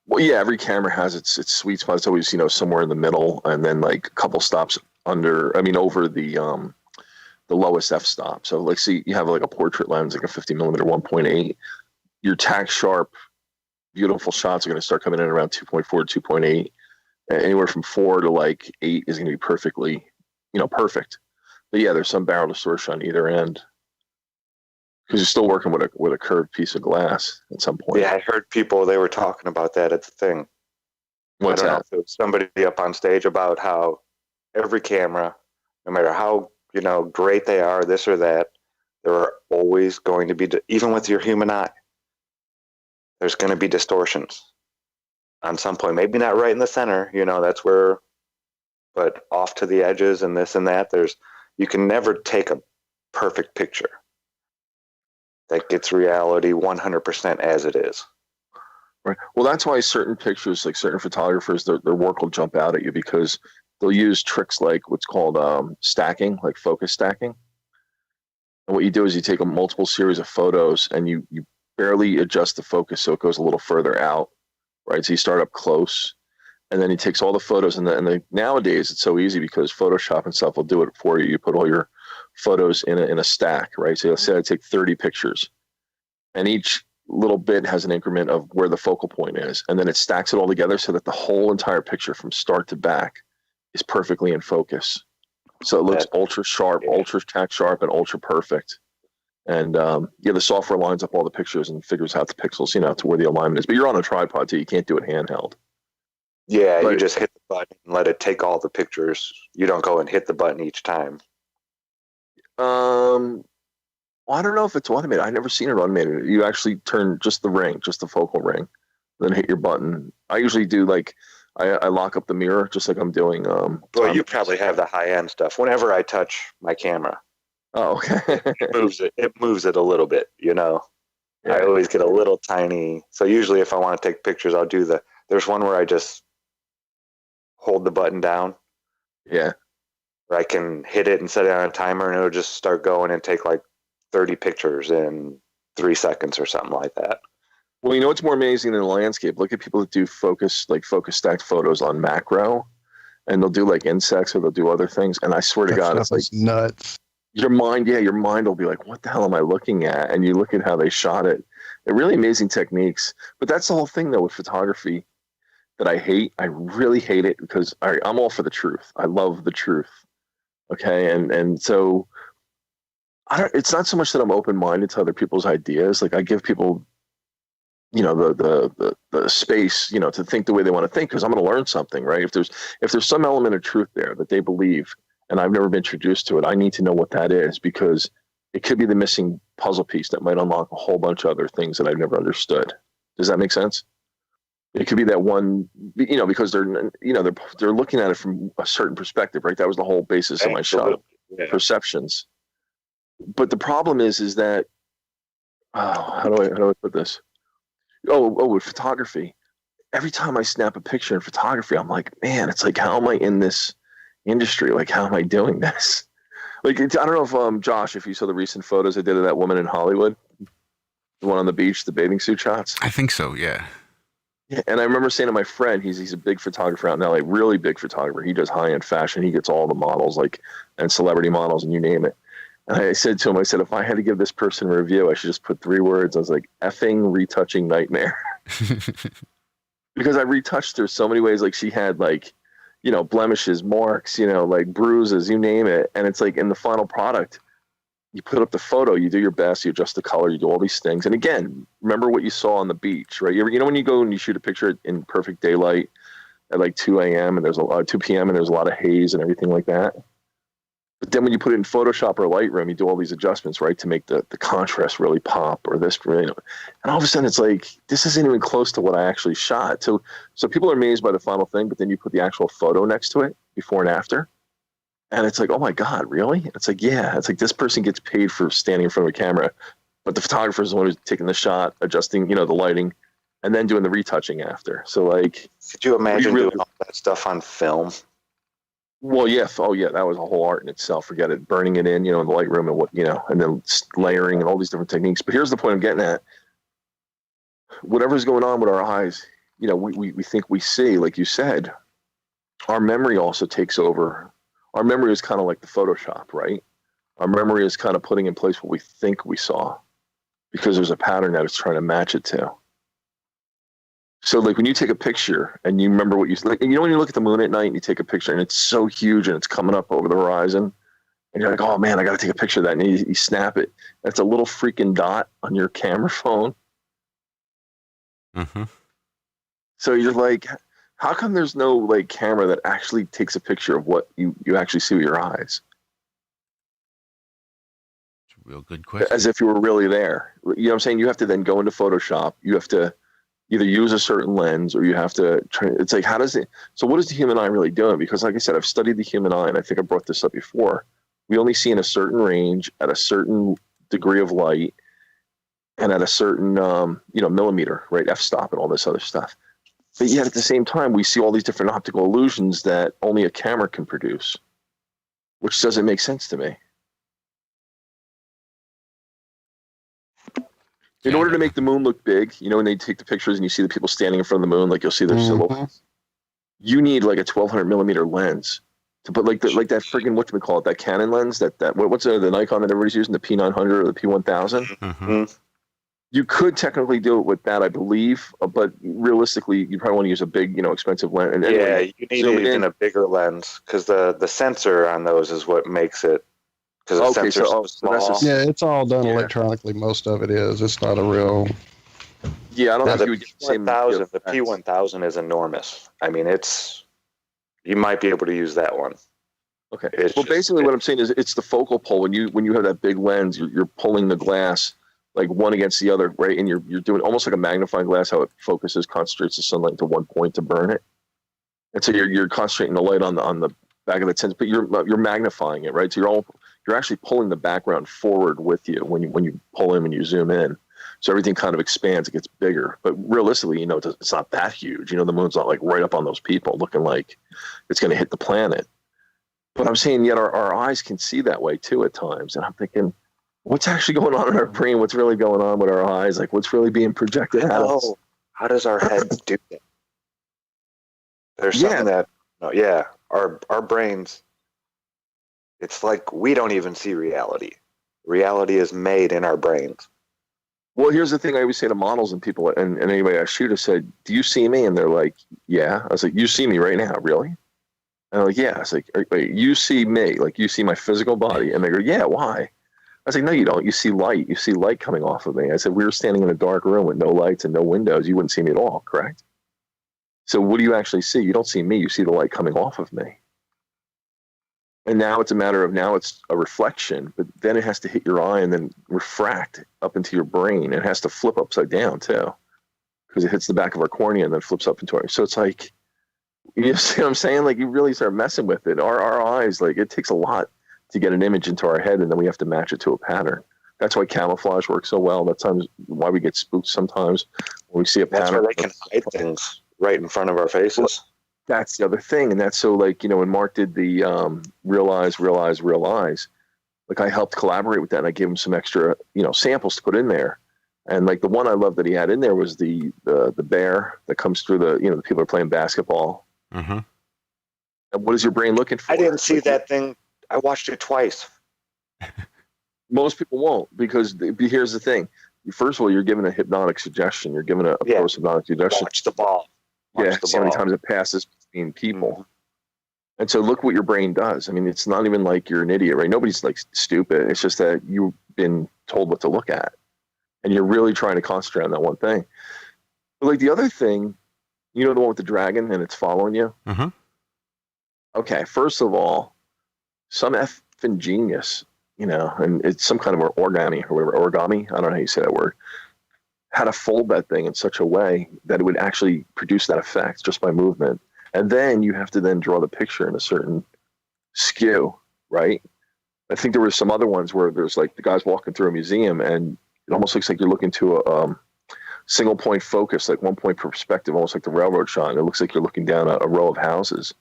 Well, yeah, every camera has its sweet spot. It's always, somewhere in the middle, and then a couple stops over the lowest f-stop. So see, you have a portrait lens, a 50 millimeter 1.8. Your tack sharp, beautiful shots are going to start coming in around 2.4 to 2.8. Anywhere from 4 to 8 is going to be perfectly, perfect. But yeah, there's some barrel distortion on either end, because you're still working with a curved piece of glass at some point. Yeah, I heard people, they were talking about that at the thing. What's I don't know that? if it was somebody up on stage about how every camera, no matter how, great they are, this or that, there are always going to be, even with your human eye, there's going to be distortions on some point. Maybe not right in the center, that's where, but off to the edges and this and that. You can never take a perfect picture that gets reality 100% as it is. Right. Well, that's why certain pictures, like certain photographers, their work will jump out at you because they'll use tricks like what's called stacking, like focus stacking. And what you do is you take a multiple series of photos and you barely adjust the focus so it goes a little further out, right? So you start up close, and then he takes all the photos. And nowadays it's so easy because Photoshop and stuff will do it for you. You put all your photos in a stack, right? So let's say I take 30 pictures, and each little bit has an increment of where the focal point is, and then it stacks it all together so that the whole entire picture from start to back is perfectly in focus. So it looks ultra sharp, ultra tack sharp, and ultra perfect. And the software lines up all the pictures and figures out the pixels, to where the alignment is. But you're on a tripod too; you can't do it handheld. Yeah, you just hit the button and let it take all the pictures. You don't go and hit the button each time. Well, I don't know if it's automated. I've never seen it automated. You actually turn just the ring, just the focal ring, then hit your button. I usually do I lock up the mirror just like I'm doing. Well, you probably have the high end stuff. Whenever I touch my camera, oh, okay, it moves it a little bit. Yeah. I always get a little tiny. So usually, if I want to take pictures, I'll do there's one where I just hold the button down. Yeah. Where I can hit it and set it on a timer, and it'll just start going and take 30 pictures in 3 seconds or something like that. Well, what's more amazing than the landscape? Look at people that do focus stacked photos on macro, and they'll do insects or they'll do other things. And I swear to God, it's nuts. Your mind will be like, what the hell am I looking at? And you look at how they shot it. They're really amazing techniques. But that's the whole thing, though, with photography that I hate. I really hate it because I'm all for the truth. I love the truth. Okay, and so it's not so much that I'm open-minded to other people's ideas. I give people the space to think the way they want to think, because I'm going to learn something, right? If there's some element of truth there that they believe and I've never been introduced to it, I need to know what that is, because it could be the missing puzzle piece that might unlock a whole bunch of other things that I've never understood. Does that make sense? It could be that one, because they're looking at it from a certain perspective, right? That was the whole basis of my shot, perceptions. But the problem is that, how do I put this? With photography, every time I snap a picture in photography, I'm like, man, it's how am I in this industry? How am I doing this? I don't know if Josh, if you saw the recent photos I did of that woman in Hollywood, the one on the beach, the bathing suit shots. I think so, yeah. Yeah, and I remember saying to my friend, he's a big photographer out in LA, really big photographer. He does high-end fashion. He gets all the models, and celebrity models, and you name it. And I said to him, if I had to give this person a review, I should just put 3 words. I was like, effing retouching nightmare. Because I retouched her so many ways. She had blemishes, marks, bruises, you name it. And it's in the final product, you put up the photo, you do your best, you adjust the color, you do all these things. And again, remember what you saw on the beach, right? When you go and you shoot a picture in perfect daylight at 2 a.m. and there's 2 p.m. and there's a lot of haze and everything like that. But then when you put it in Photoshop or Lightroom, you do all these adjustments, right, to make the contrast really pop, or this, and all of a sudden it's this isn't even close to what I actually shot. So people are amazed by the final thing, but then you put the actual photo next to it, before and after, and it's oh my God, really? It's yeah. It's this person gets paid for standing in front of a camera, but the photographer is the one who's taking the shot, adjusting, the lighting, and then doing the retouching after. So could you imagine doing all that stuff on film? Well, yeah. Oh, yeah. That was a whole art in itself. Forget it. Burning it in, in the Lightroom and then layering and all these different techniques. But here's the point I'm getting at. Whatever's going on with our eyes, we think we see, like you said, our memory also takes over. Our memory is kind of like the Photoshop, right? Our memory is kind of putting in place what we think we saw, because there's a pattern that it's trying to match it to. So when you take a picture and you remember what when you look at the moon at night and you take a picture and it's so huge and it's coming up over the horizon and you're like, oh man, I got to take a picture of that. And you snap it. That's a little freaking dot on your camera phone. Mm-hmm. So you're How come there's no like camera that actually takes a picture of what you actually see with your eyes? It's a real good question. As if you were really there. You know what I'm saying? You have to then go into Photoshop. You have to either use a certain lens or you have to try. It's like, how does it? So what is the human eye really doing? Because like I said, I've studied the human eye, and I think I brought this up before. We only see in a certain range at a certain degree of light and at a certain, millimeter, right? F-stop and all this other stuff. But yet at the same time, we see all these different optical illusions that only a camera can produce, which doesn't make sense to me. In order to make the moon look big, when they take the pictures and you see the people standing in front of the moon, like you'll see their silhouettes, you need like a 1200 millimeter lens to put like that friggin' whatchamacallit, that Canon lens, what's the Nikon that everybody's using, the P900 or the P1000? Mm-hmm. You could technically do it with that, I believe, but realistically, you probably want to use a big, expensive lens. And you need even a bigger lens because the sensor on those is what makes it. Because the sensor's so small. Yeah, it's all done electronically. Most of it is. It's not a real. Yeah, I don't think you would get the same. The P1000 is enormous. I mean, you might be able to use that one. Okay. Basically, what I'm saying is, it's the focal pole. When you have that big lens, you're pulling the glass like one against the other, right? And you're doing almost like a magnifying glass, how it focuses, concentrates the sunlight to one point to burn it. And so you're concentrating the light on the back of the lens, but you're magnifying it, right? So you're actually pulling the background forward with you when you pull in and you zoom in. So everything kind of expands, it gets bigger. But realistically, it's not that huge. The moon's not like right up on those people looking like it's going to hit the planet. But I'm saying yet our eyes can see that way too at times. And I'm thinking, what's actually going on in our brain? What's really going on with our eyes? Like what's really being projected at us? How does our head do that? There's something that, our brains, it's like we don't even see reality. Reality is made in our brains. Well, here's the thing I always say to models and people, and anybody I shoot, I said, do you see me? And they're like, yeah. I was like, you see me right now, really? And they're like, yeah. I was like, wait, you see me? Like, you see my physical body? And they go, yeah, why? I was like, no, you don't. You see light. You see light coming off of me. I said, we were standing in a dark room with no lights and no windows. You wouldn't see me at all, correct? So what do you actually see? You don't see me. You see the light coming off of me. And now it's a matter of, it's a reflection, but then it has to hit your eye and then refract up into your brain. It has to flip upside down too, because it hits the back of our cornea and then flips up into our. So it's like, you see what I'm saying? Like you really start messing with it. Our eyes, like it takes a lot to get an image into our head, and then we have to match it to a pattern. That's why camouflage works so well. That's why we get spooked sometimes when we see a pattern. That's why they can hide things right in front of our faces. Well, that's the other thing. And that's so like, when Mark did the realize, like I helped collaborate with that, and I gave him some extra, samples to put in there. And like the one I love that he had in there was the bear that comes through the people are playing basketball. Mm-hmm. And what is your brain looking for? I didn't see that thing. I watched it twice. Most people won't, because here's the thing. First of all, you're given a hypnotic suggestion. You're given a post-hypnotic suggestion. Watch the ball. See how many times it passes between people. Mm-hmm. And so look what your brain does. I mean, it's not even like you're an idiot, right? Nobody's like stupid. It's just that you've been told what to look at. And you're really trying to concentrate on that one thing. But like the other thing, the one with the dragon and it's following you? Mm-hmm. Okay, first of all, some effing genius, and it's some kind of origami or whatever, origami, I don't know how you say that word, how to fold that thing in such a way that it would actually produce that effect just by movement. And then you have to then draw the picture in a certain skew, right? I think there were some other ones where there's like the guy's walking through a museum and it almost looks like you're looking to a single point focus, like 1 point perspective, almost like the railroad shot. And it looks like you're looking down a row of houses.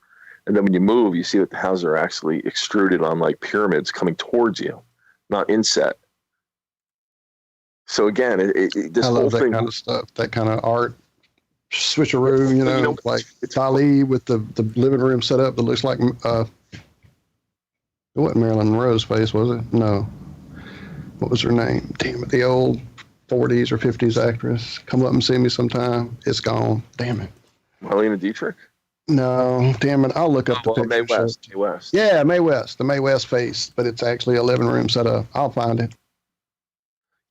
And then when you move, you see that the houses are actually extruded on like pyramids coming towards you, not inset. So again, this I whole love that thing, kind of stuff, that kind of art switcheroo, like Dali with the living room set up that looks like it wasn't Marilyn Monroe's face, was it? No. What was her name? Damn it, the old 40s or 50s actress. Come up and see me sometime. It's gone. Damn it. Marlene Dietrich? No, damn it. I'll look up the picture. Mae West. Mae West. Yeah, Mae West. The Mae West face, but it's actually a living room set up. I'll find it.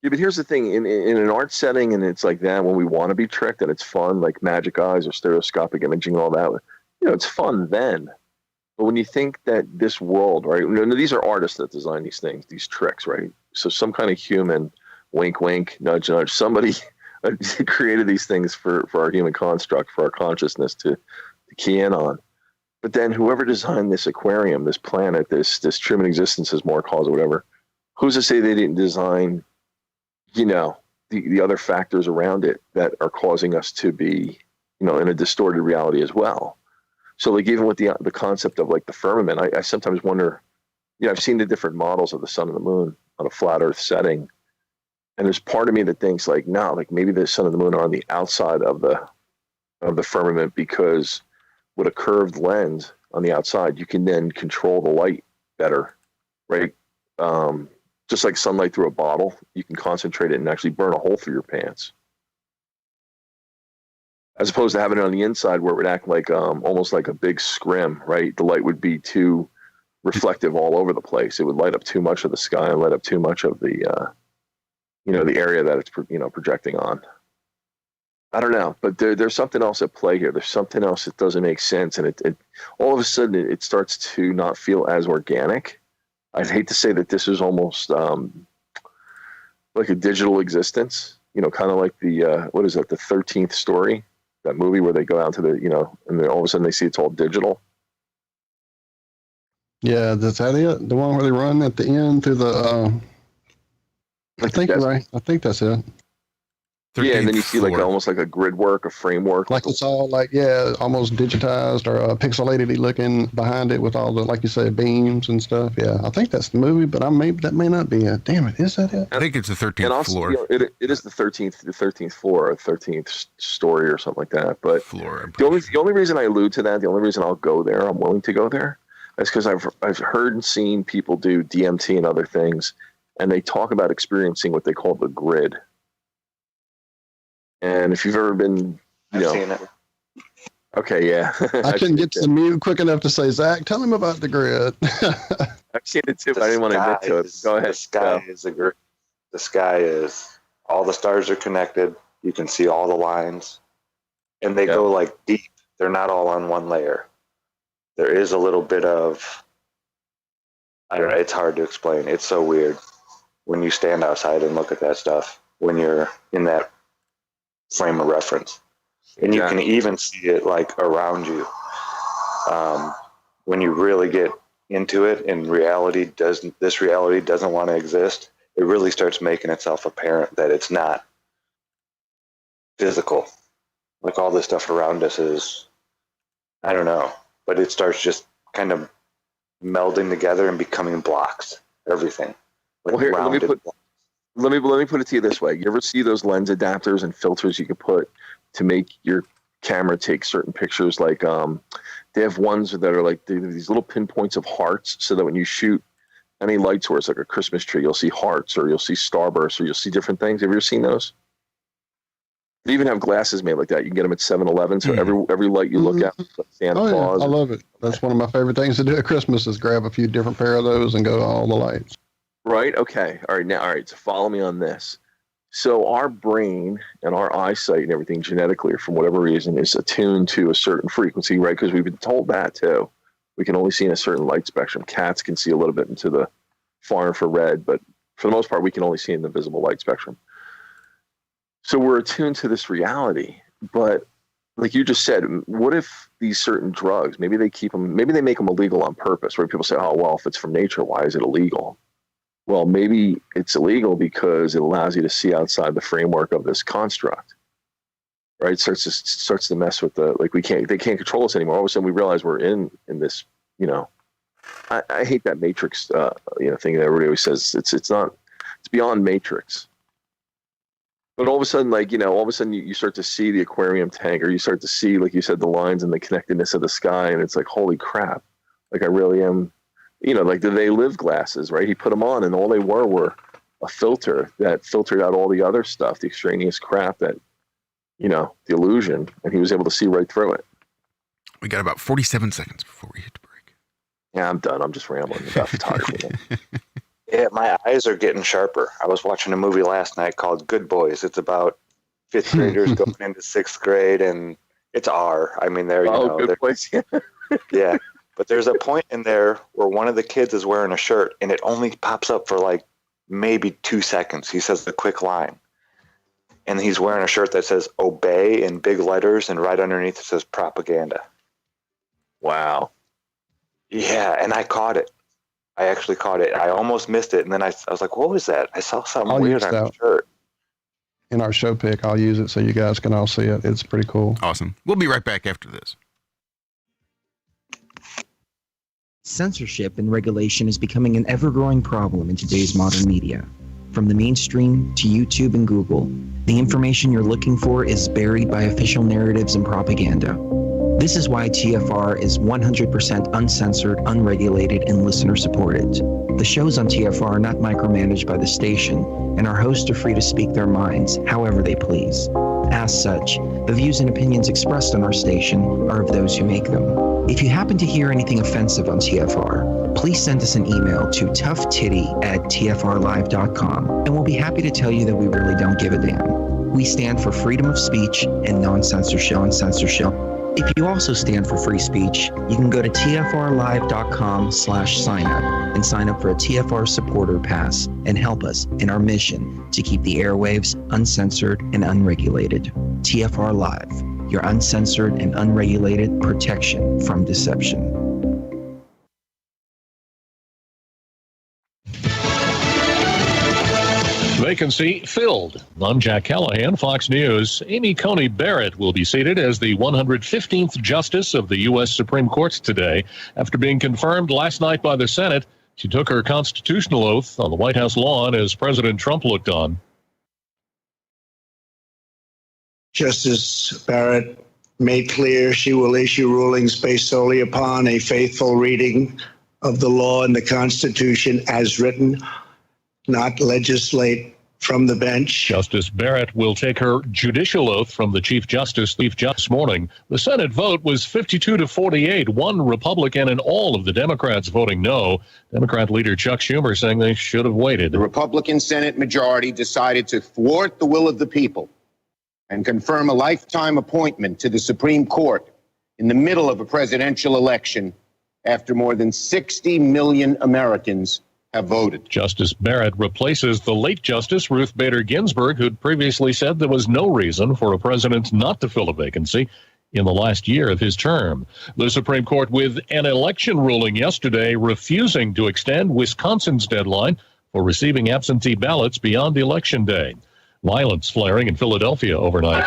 Yeah, but here's the thing: in an art setting, and it's like that when we want to be tricked, and it's fun, like magic eyes or stereoscopic imaging and all that. It's fun then. But when you think that this world, right? These are artists that design these things, these tricks, right? So some kind of human, wink, wink, nudge, nudge. Somebody created these things for our human construct, for our consciousness to key in on. But then whoever designed this aquarium, this planet, this Truman existence, as Moore calls it, whatever, who's to say they didn't design, the other factors around it that are causing us to be, in a distorted reality as well. So like even with the concept of like the firmament, I sometimes wonder, I've seen the different models of the sun and the moon on a flat earth setting. And there's part of me that thinks like, no, like maybe the sun and the moon are on the outside of the firmament, because with a curved lens on the outside, you can then control the light better, right? Just like sunlight through a bottle, you can concentrate it and actually burn a hole through your pants. As opposed to having it on the inside where it would act like almost like a big scrim, right? The light would be too reflective all over the place. It would light up too much of the sky and light up too much of the, the area that it's, projecting on. I don't know, but there's something else at play here. There's something else that doesn't make sense. And it all of a sudden it starts to not feel as organic. I'd hate to say that this is almost like a digital existence, kind of like the, what is that? The 13th Story, that movie where they go out to the, and then all of a sudden they see it's all digital. Yeah, is that it? The one where they run at the end through the, I think you're right. I think that's it. Yeah, and then you see like almost like a grid work, a framework. Like it's all like, almost digitized or pixelated looking behind it with all the, like you said, beams and stuff. Yeah, I think that's the movie, but that may not be it. Damn it, is that it? I think it's the 13th and also, floor. It is the 13th floor or 13th story or something like that. But floor. The only reason I allude to that, the only reason I'll go there, I'm willing to go there, is because I've heard and seen people do DMT and other things, and they talk about experiencing what they call the grid. And if you've ever been, I've seen it. Okay, yeah. I couldn't get to the mute quick enough to say, Zach, tell him about the grid. I've seen it too, but I didn't want to admit to it. Go ahead. The sky is a grid. The sky is, all the stars are connected. You can see all the lines. And they go like deep. They're not all on one layer. There is a little bit of, I don't know, it's hard to explain. It's so weird when you stand outside and look at that stuff, when you're in that frame of reference, and you can even see it like around you. When you really get into it, and this reality doesn't want to exist, it really starts making itself apparent that it's not physical. Like all this stuff around us is, I don't know, but it starts just kind of melding together and becoming blocks. Everything. Like let me put it to you this way. You ever see those lens adapters and filters you can put to make your camera take certain pictures? Like they have ones that are like these little pinpoints of hearts, so that when you shoot any light source, like a Christmas tree, you'll see hearts, or you'll see starbursts, or you'll see different things. Have you ever seen those? They even have glasses made like that. You can get them at 7-Eleven. So every light you look at, like Santa Claus. I love it. That's one of my favorite things to do at Christmas is grab a few different pair of those and go to all the lights. Right. Okay. All right. So follow me on this. So our brain and our eyesight and everything genetically, or for whatever reason, is attuned to a certain frequency, right? Because we've been told that too. We can only see in a certain light spectrum. Cats can see a little bit into the far infrared, but for the most part, we can only see in the visible light spectrum. So we're attuned to this reality. But like you just said, what if these certain drugs, maybe they make them illegal on purpose, right? People say, oh, well, if it's from nature, why is it illegal? Well, maybe it's illegal because it allows you to see outside the framework of this construct, right? It starts to mess with they can't control us anymore. All of a sudden we realize we're in this, I hate that Matrix, thing that everybody always says. It's beyond Matrix. But all of a sudden, you start to see the aquarium tank, or you start to see, like you said, the lines and the connectedness of the sky. And it's like, holy crap. Like I really am. Like the They Live glasses, right? He put them on, and all they were a filter that filtered out all the other stuff, the extraneous crap that, the illusion, and he was able to see right through it. We got about 47 seconds before we hit the break. Yeah, I'm done. I'm just rambling about photography. Yeah, my eyes are getting sharper. I was watching a movie last night called Good Boys. It's about fifth graders going into sixth grade, and it's R. I mean, they're, Good Boys. yeah. But there's a point in there where one of the kids is wearing a shirt, and it only pops up for like maybe 2 seconds. He says the quick line. And he's wearing a shirt that says obey in big letters, and right underneath it says propaganda. Wow. Yeah, and I caught it. I actually caught it. I almost missed it, and then I was like, what was that? I saw something weird on the shirt. In our show pick, I'll use it so you guys can all see it. It's pretty cool. Awesome. We'll be right back after this. Censorship and regulation is becoming an ever-growing problem in today's modern media. From the mainstream to YouTube and Google, the information you're looking for is buried by official narratives and propaganda. This is why TFR is 100% uncensored, unregulated, and listener-supported. The shows on TFR are not micromanaged by the station, and our hosts are free to speak their minds however they please. As such, the views and opinions expressed on our station are of those who make them. If you happen to hear anything offensive on TFR, please send us an email to toughtitty@tfrlive.com, and we'll be happy to tell you that we really don't give a damn. We stand for freedom of speech and non-censorship. If you also stand for free speech, you can go to tfrlive.com/sign-up and sign up for a TFR supporter pass and help us in our mission to keep the airwaves uncensored and unregulated. TFR Live, your uncensored and unregulated protection from deception. Vacancy filled. I'm Jack Callahan, Fox News. Amy Coney Barrett will be seated as the 115th Justice of the U.S. Supreme Court today. After being confirmed last night by the Senate, she took her constitutional oath on the White House lawn as President Trump looked on. Justice Barrett made clear she will issue rulings based solely upon a faithful reading of the law and the Constitution as written, not legislate from the bench. Justice Barrett will take her judicial oath from the Chief Justice this morning. The Senate vote was 52-48, one Republican and all of the Democrats voting no. Democrat leader Chuck Schumer saying they should have waited. The Republican Senate majority decided to thwart the will of the people and confirm a lifetime appointment to the Supreme Court in the middle of a presidential election after more than 60 million Americans have voted. Justice Barrett replaces the late Justice Ruth Bader Ginsburg, who'd previously said there was no reason for a president not to fill a vacancy in the last year of his term. The Supreme Court with an election ruling yesterday refusing to extend Wisconsin's deadline for receiving absentee ballots beyond Election Day. Violence flaring in Philadelphia overnight.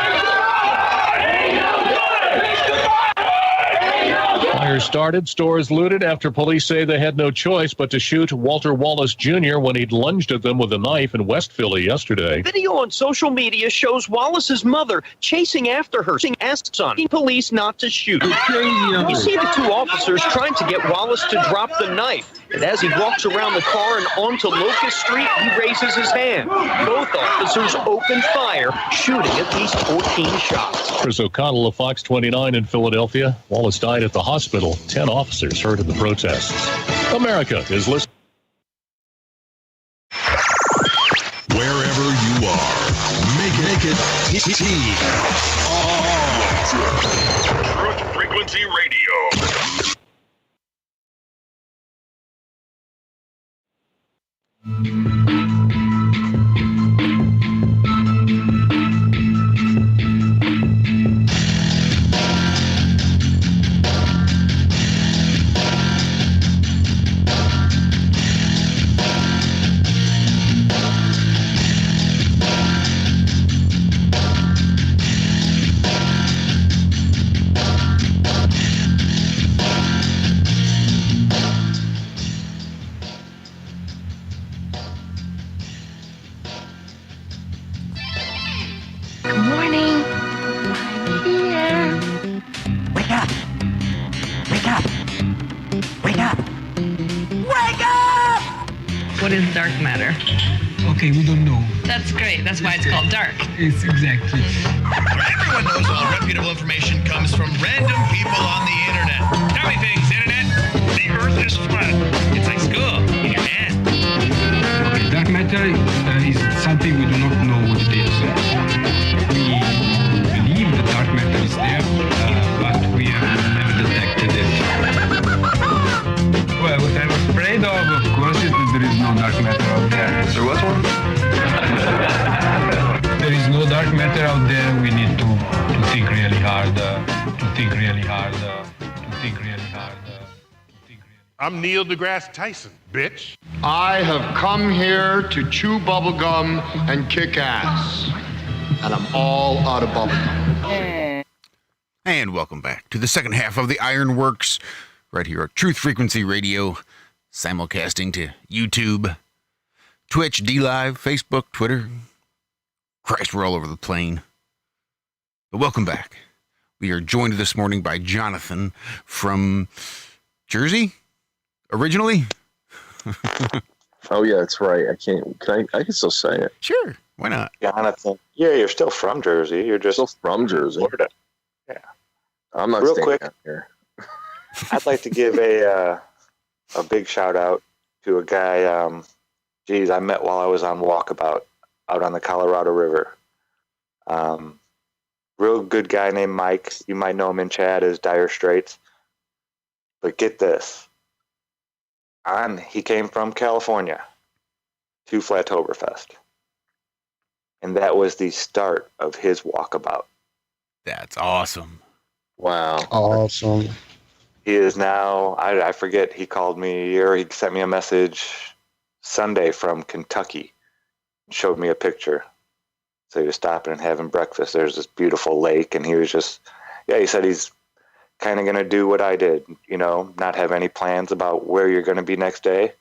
Fires started, stores looted after police say they had no choice but to shoot Walter Wallace Jr. when he'd lunged at them with a knife in West Philly yesterday. Video on social media shows Wallace's mother chasing after her, asking police not to shoot. You see the two officers trying to get Wallace to drop the knife. And as he walks around the car and onto Locust Street, he raises his hand. Both officers open fire, shooting at least 14 shots. Chris O'Connell of Fox 29 in Philadelphia. Wallace died at the hospital. 10 officers hurt in the protests. America is listening. Wherever you are, make it Truth Frequency Radio. Good morning. I'm here. Wake up! Wake up! Wake up! Wake up! What is dark matter? Okay, we don't know. That's great. That's why it's called dark. It's exactly. Everyone knows all reputable information comes from random people on the internet. Tell me things, internet. The earth is flat. It's like school in your head. I'm Neil deGrasse Tyson, bitch. I have come here to chew bubblegum and kick ass. And I'm all out of bubblegum. And welcome back to the second half of the Ironworx, right here at Truth Frequency Radio, simulcasting to YouTube, Twitch, DLive, Facebook, Twitter. Christ, we're all over the plane. But welcome back. We are joined this morning by Jonathan from Jersey, originally. Oh yeah, that's right. I can still say it. Sure, why not? Jonathan. Yeah, you're still from Jersey. You're just still from Jersey, Florida. Yeah. I'm not real staying quick out here. I'd like to give a big shout out to a guy. I met while I was on walkabout out on the Colorado River. Real good guy named Mike. You might know him in chat as Dire Straits. But get this. He came from California to Flattoberfest. And that was the start of his walkabout. That's awesome. Wow. Awesome. He is now, I forget, he called me or he sent me a message Sunday from Kentucky. Showed me a picture. So he was stopping and having breakfast. There's this beautiful lake, and he was just, he said he's kind of going to do what I did, not have any plans about where you're going to be next day,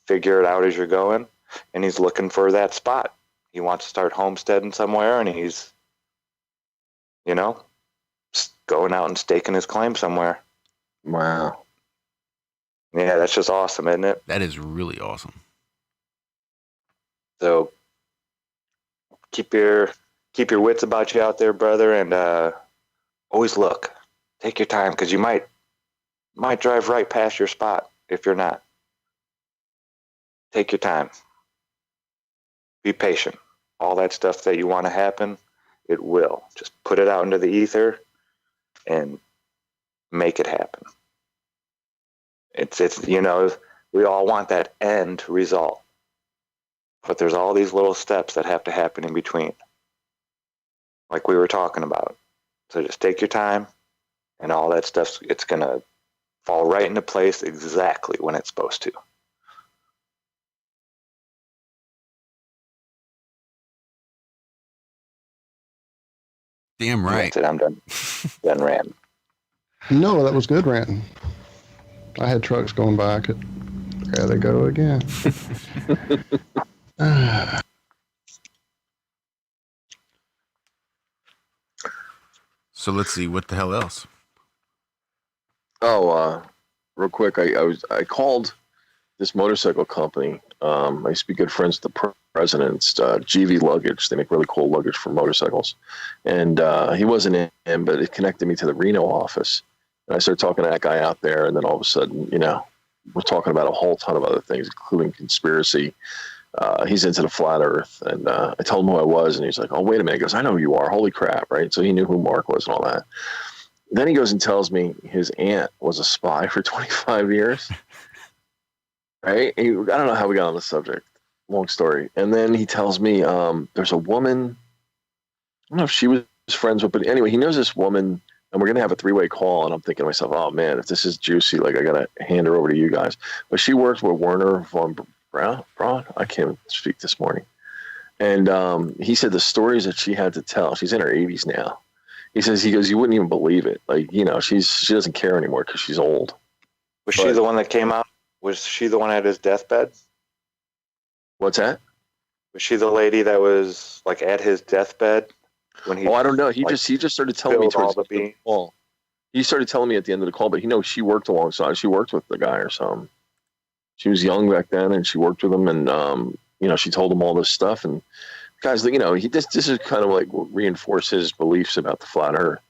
figure it out as you're going, and he's looking for that spot. He wants to start homesteading somewhere, and he's, going out and staking his claim somewhere. Wow. Yeah, that's just awesome, isn't it? That is really awesome. So keep your wits about you out there, brother, and always look. Take your time, because you might drive right past your spot if you're not. Take your time. Be patient. All that stuff that you want to happen, it will. Just put it out into the ether and make it happen. It's we all want that end result. But there's all these little steps that have to happen in between, like we were talking about. So just take your time, and all that stuff, it's going to fall right into place exactly when it's supposed to. Damn right. That's it, I'm done. Done ranting. No, that was good ranting. I had trucks going by. There they go again. So let's see, what the hell else? Oh, real quick, I called this motorcycle company. I used to be good friends with the president's GV Luggage. They make really cool luggage for motorcycles. And he wasn't in, but it connected me to the Reno office. And I started talking to that guy out there, and then all of a sudden, we're talking about a whole ton of other things, including conspiracy. He's into the flat earth, and I told him who I was, and he's like, oh, wait a minute. He goes, I know who you are. Holy crap, right? So he knew who Mark was and all that. Then he goes and tells me his aunt was a spy for 25 years, right? I don't know how we got on the subject. Long story. And then he tells me there's a woman, I don't know if she was friends with, but anyway, he knows this woman, and we're going to have a three-way call, and I'm thinking to myself, oh, man, if this is juicy, I got to hand her over to you guys. But she works with Werner von Braun. I can't speak this morning. And he said the stories that she had to tell, she's in her 80s now. He goes, you wouldn't even believe it. She doesn't care anymore because she's old. Was she the one that came out? Was she the one at his deathbed? What's that? Was she the lady that was at his deathbed when he? Oh, I don't know. He just started telling me towards the end of the call. He started telling me at the end of the call, but she worked alongside. She worked with the guy or something. She was young back then, and she worked with him, and she told him all this stuff. And guys, this is kind of reinforce his beliefs about the flat earth.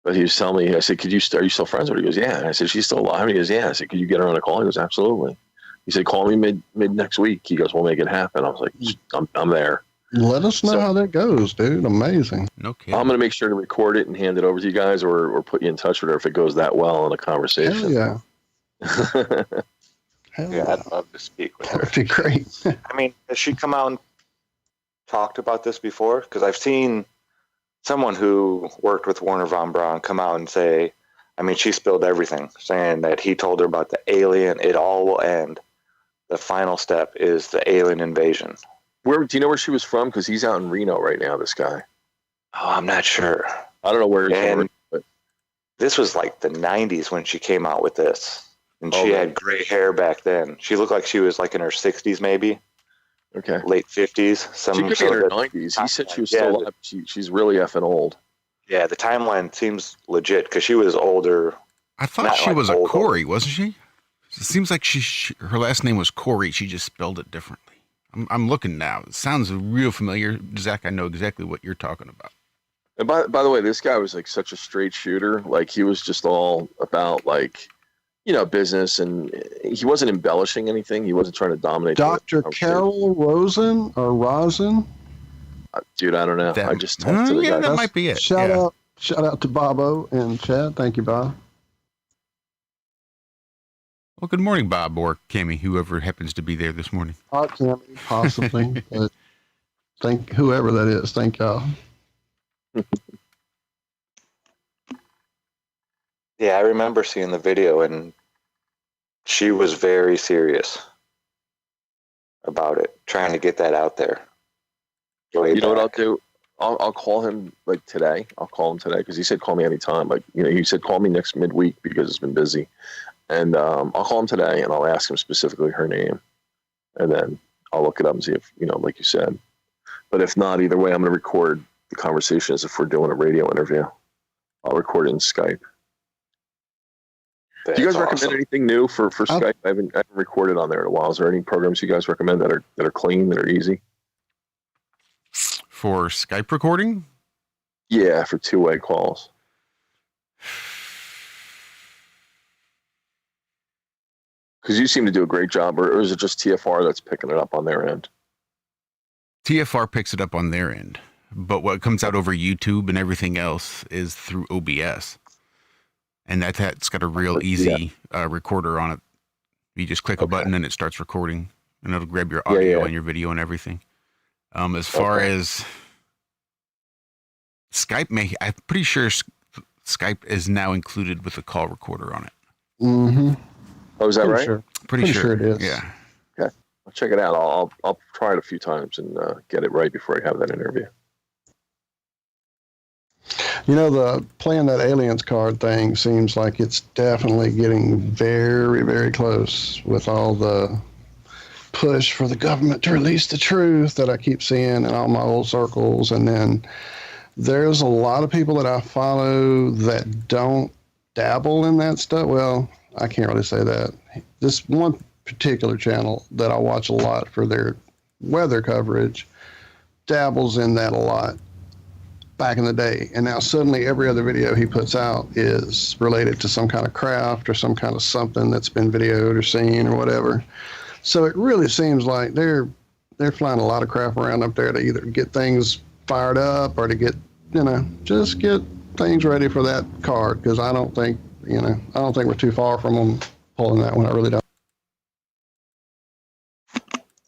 But he was telling me, I said, are you still friends with her? He goes, yeah. And I said, she's still alive? And he goes, yeah. I said, could you get her on a call? He goes, absolutely. He said, call me mid next week. He goes, we'll make it happen. I was like, I'm there. Let us know how that goes, dude. Amazing. Okay. I'm going to make sure to record it and hand it over to you guys, or put you in touch with her if it goes that well in a conversation. Hell yeah. Yeah, I'd love to speak with her. That'd be great. I mean, has she come out and talked about this before? Because I've seen someone who worked with Werner von Braun come out and say, I mean, she spilled everything, saying that he told her about the alien. It all will end. The final step is the alien invasion. Where do you know where she was from? Because he's out in Reno right now. This guy. Oh, I'm not sure. I don't know where he's And from. But this was like the 90s when she came out with this. And she had gray hair back then. She looked like she was like in her 60s, maybe. Okay. Late 50s. She could be in her 90s. He said she was still alive. She's really effing old. Yeah, the timeline seems legit because she was older. I thought she was a Corey, wasn't she? It seems like her last name was Corey. She just spelled it differently. I'm looking now. It sounds real familiar. Zach, I know exactly what you're talking about. And by the way, this guy was like such a straight shooter. Like he was just all about like, business, and he wasn't embellishing anything. He wasn't trying to dominate. Dr. Carol Rosen or Rosen? Dude, I don't know. I just talked to the guy. That might be it. Shout out to Bobo and Chad. Thank you, Bob. Well, good morning, Bob or Cammy, whoever happens to be there this morning. Cammy, possibly. But thank whoever that is. Thank y'all. Yeah, I remember seeing the video, and she was very serious about it, trying to get that out there. You know what I'll do? I'll call him like today. I'll call him today because he said call me anytime. Like he said call me next midweek because it's been busy, and I'll call him today and I'll ask him specifically her name, and then I'll look it up and see if like you said. But if not, either way, I'm going to record the conversation as if we're doing a radio interview. I'll record it in Skype. Do you guys recommend anything new for Skype? I haven't recorded on there in a while. Is there any programs you guys recommend that are clean, that are easy? For Skype recording? Yeah, for two-way calls. Because you seem to do a great job, or is it just TFR that's picking it up on their end? TFR picks it up on their end, but what comes out over YouTube and everything else is through OBS. And that's got a real easy recorder on it. You just click a button and it starts recording, and it'll grab your audio and your video and everything. As far as Skype, I'm pretty sure Skype is now included with a call recorder on it. Mm-hmm. Oh, is that right? Sure. Pretty sure it is. Yeah. Okay, I'll check it out. I'll try it a few times and get it right before I have that interview. The playing that aliens card thing seems like it's definitely getting very, very close with all the push for the government to release the truth that I keep seeing in all my old circles. And then there's a lot of people that I follow that don't dabble in that stuff. Well, I can't really say that. This one particular channel that I watch a lot for their weather coverage dabbles in that a lot back in the day. And now suddenly every other video he puts out is related to some kind of craft or some kind of something that's been videoed or seen or whatever. So it really seems like they're flying a lot of crap around up there to either get things fired up or to get, just get things ready for that card. Because I don't think we're too far from them pulling that one. I really don't.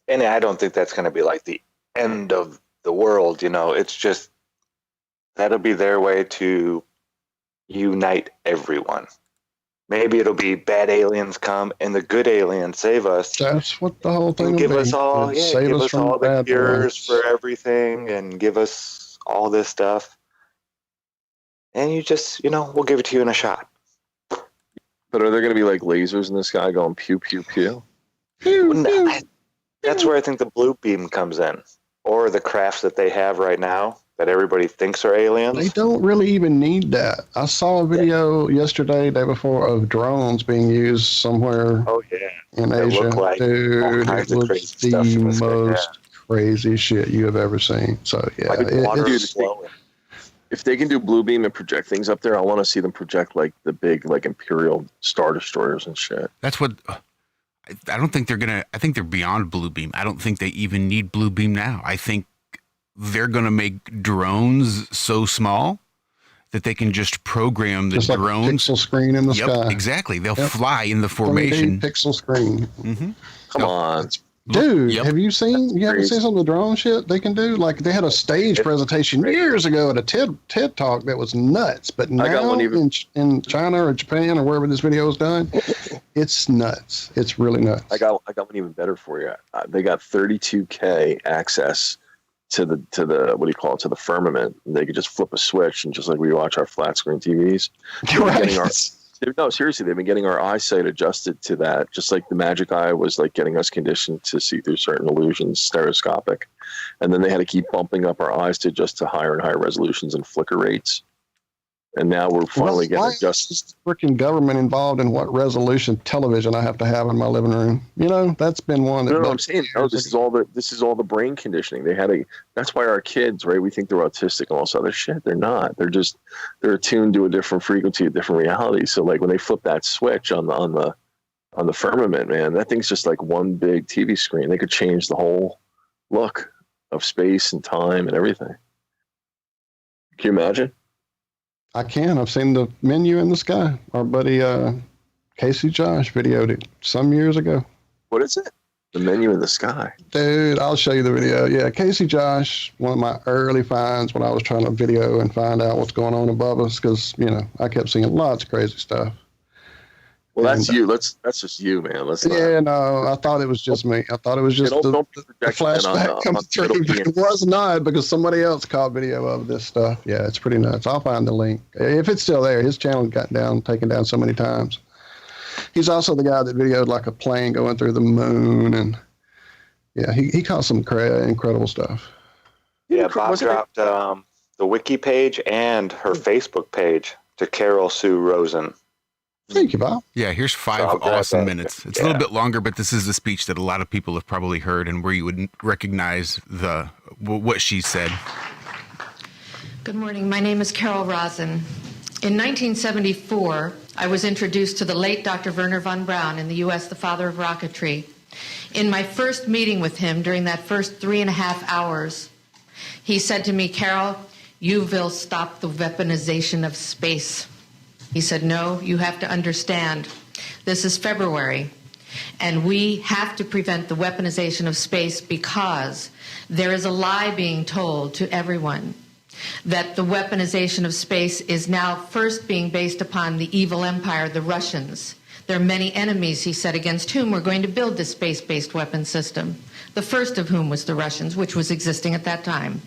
And I don't think that's going to be like the end of the world. It's just, that'll be their way to unite everyone. Maybe it'll be bad aliens come and the good aliens save us. That's what the whole thing will give be. us all, Save give us us from all the bad cures ones. for everything and give us all this stuff. And you just, we'll give it to you in a shot. But are there going to be like lasers in the sky going pew, pew, pew? That's where I think the blue beam comes in. Or the crafts that they have right now that everybody thinks are aliens. They don't really even need that. I saw a video yesterday, day before, of drones being used somewhere in Asia. Look like all Dude, kinds it of looks crazy stuff in the the sky, most crazy shit you have ever seen. So, yeah. If they can do blue beam and project things up there, I want to see them project like the big like Imperial Star Destroyers and shit. That's what... I don't think I think they're beyond blue beam. I don't think they even need blue beam now. I think they're going to make drones so small that they can just program the just like drones. a pixel screen in the sky. Exactly. They'll fly in the formation. 20 pixel screen. Mm-hmm. Come on. Dude, have you seen? You haven't seen some of the drone shit they can do? Like they had a stage presentation years ago at a TED Talk that was nuts. But now in China or Japan or wherever this video was done, it's nuts. It's really nuts. I got one even better for you. They got 32K access to the what do you call it, to the firmament. They could just flip a switch, and just like we watch our flat screen TVs, no, seriously, they've been getting our eyesight adjusted to that, just like the Magic Eye was like getting us conditioned to see through certain illusions, stereoscopic, and then they had to keep bumping up our eyes to adjust to higher and higher resolutions and flicker rates. And now we're finally getting adjusted. Freaking government involved in what resolution television I have to have in my living room. You know, that's been one. No, I'm saying, this is all the brain conditioning. That's why our kids, right? We think they're autistic and all this other shit. They're not. They're attuned to a different frequency, a different reality. So like when they flip that switch on the firmament, man, that thing's just like one big TV screen. They could change the whole look of space and time and everything. Can you imagine? I can. I've seen the menu in the sky. Our buddy Casey Josh videoed it some years ago. What is it? The menu in the sky. Dude, I'll show you the video. Yeah, Casey Josh, one of my early finds when I was trying to video and find out what's going on above us, because, you know, I kept seeing lots of crazy stuff. Well, that's you. That's just you, man. No, I thought it was just me. I thought it was just the flashback coming through. But it was not, because somebody else caught video of this stuff. Yeah, it's pretty nuts. I'll find the link. If it's still there, his channel got taken down so many times. He's also the guy that videoed like a plane going through the moon. And yeah, he caught some incredible stuff. Yeah, Bob dropped the wiki page and her Facebook page to Carol Sue Rosen. Thank you, Bob. Yeah, here's 5 awesome minutes. It's a little bit longer, but this is a speech that a lot of people have probably heard and where you would recognize what she said. Good morning. My name is Carol Rosen. In 1974, I was introduced to the late Dr. Wernher von Braun in the U.S., the father of rocketry. In my first meeting with him, during that first 3.5 hours, he said to me, "Carol, you will stop the weaponization of space." He said, "No, you have to understand. This is February, and we have to prevent the weaponization of space because there is a lie being told to everyone that the weaponization of space is now first being based upon the evil empire, the Russians. There are many enemies," he said, "against whom we're going to build this space-based weapon system, the first of whom was the Russians, which was existing at that time.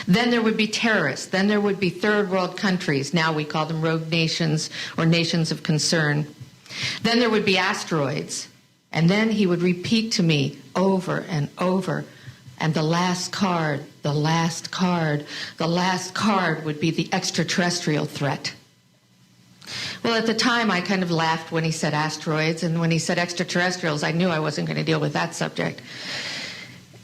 Then there would be terrorists. Then there would be third world countries. Now we call them rogue nations or nations of concern. Then there would be asteroids." And then he would repeat to me over and over, "And the last card, the last card, the last card would be the extraterrestrial threat." Well, at the time, I kind of laughed when he said asteroids, and when he said extraterrestrials, I knew I wasn't going to deal with that subject.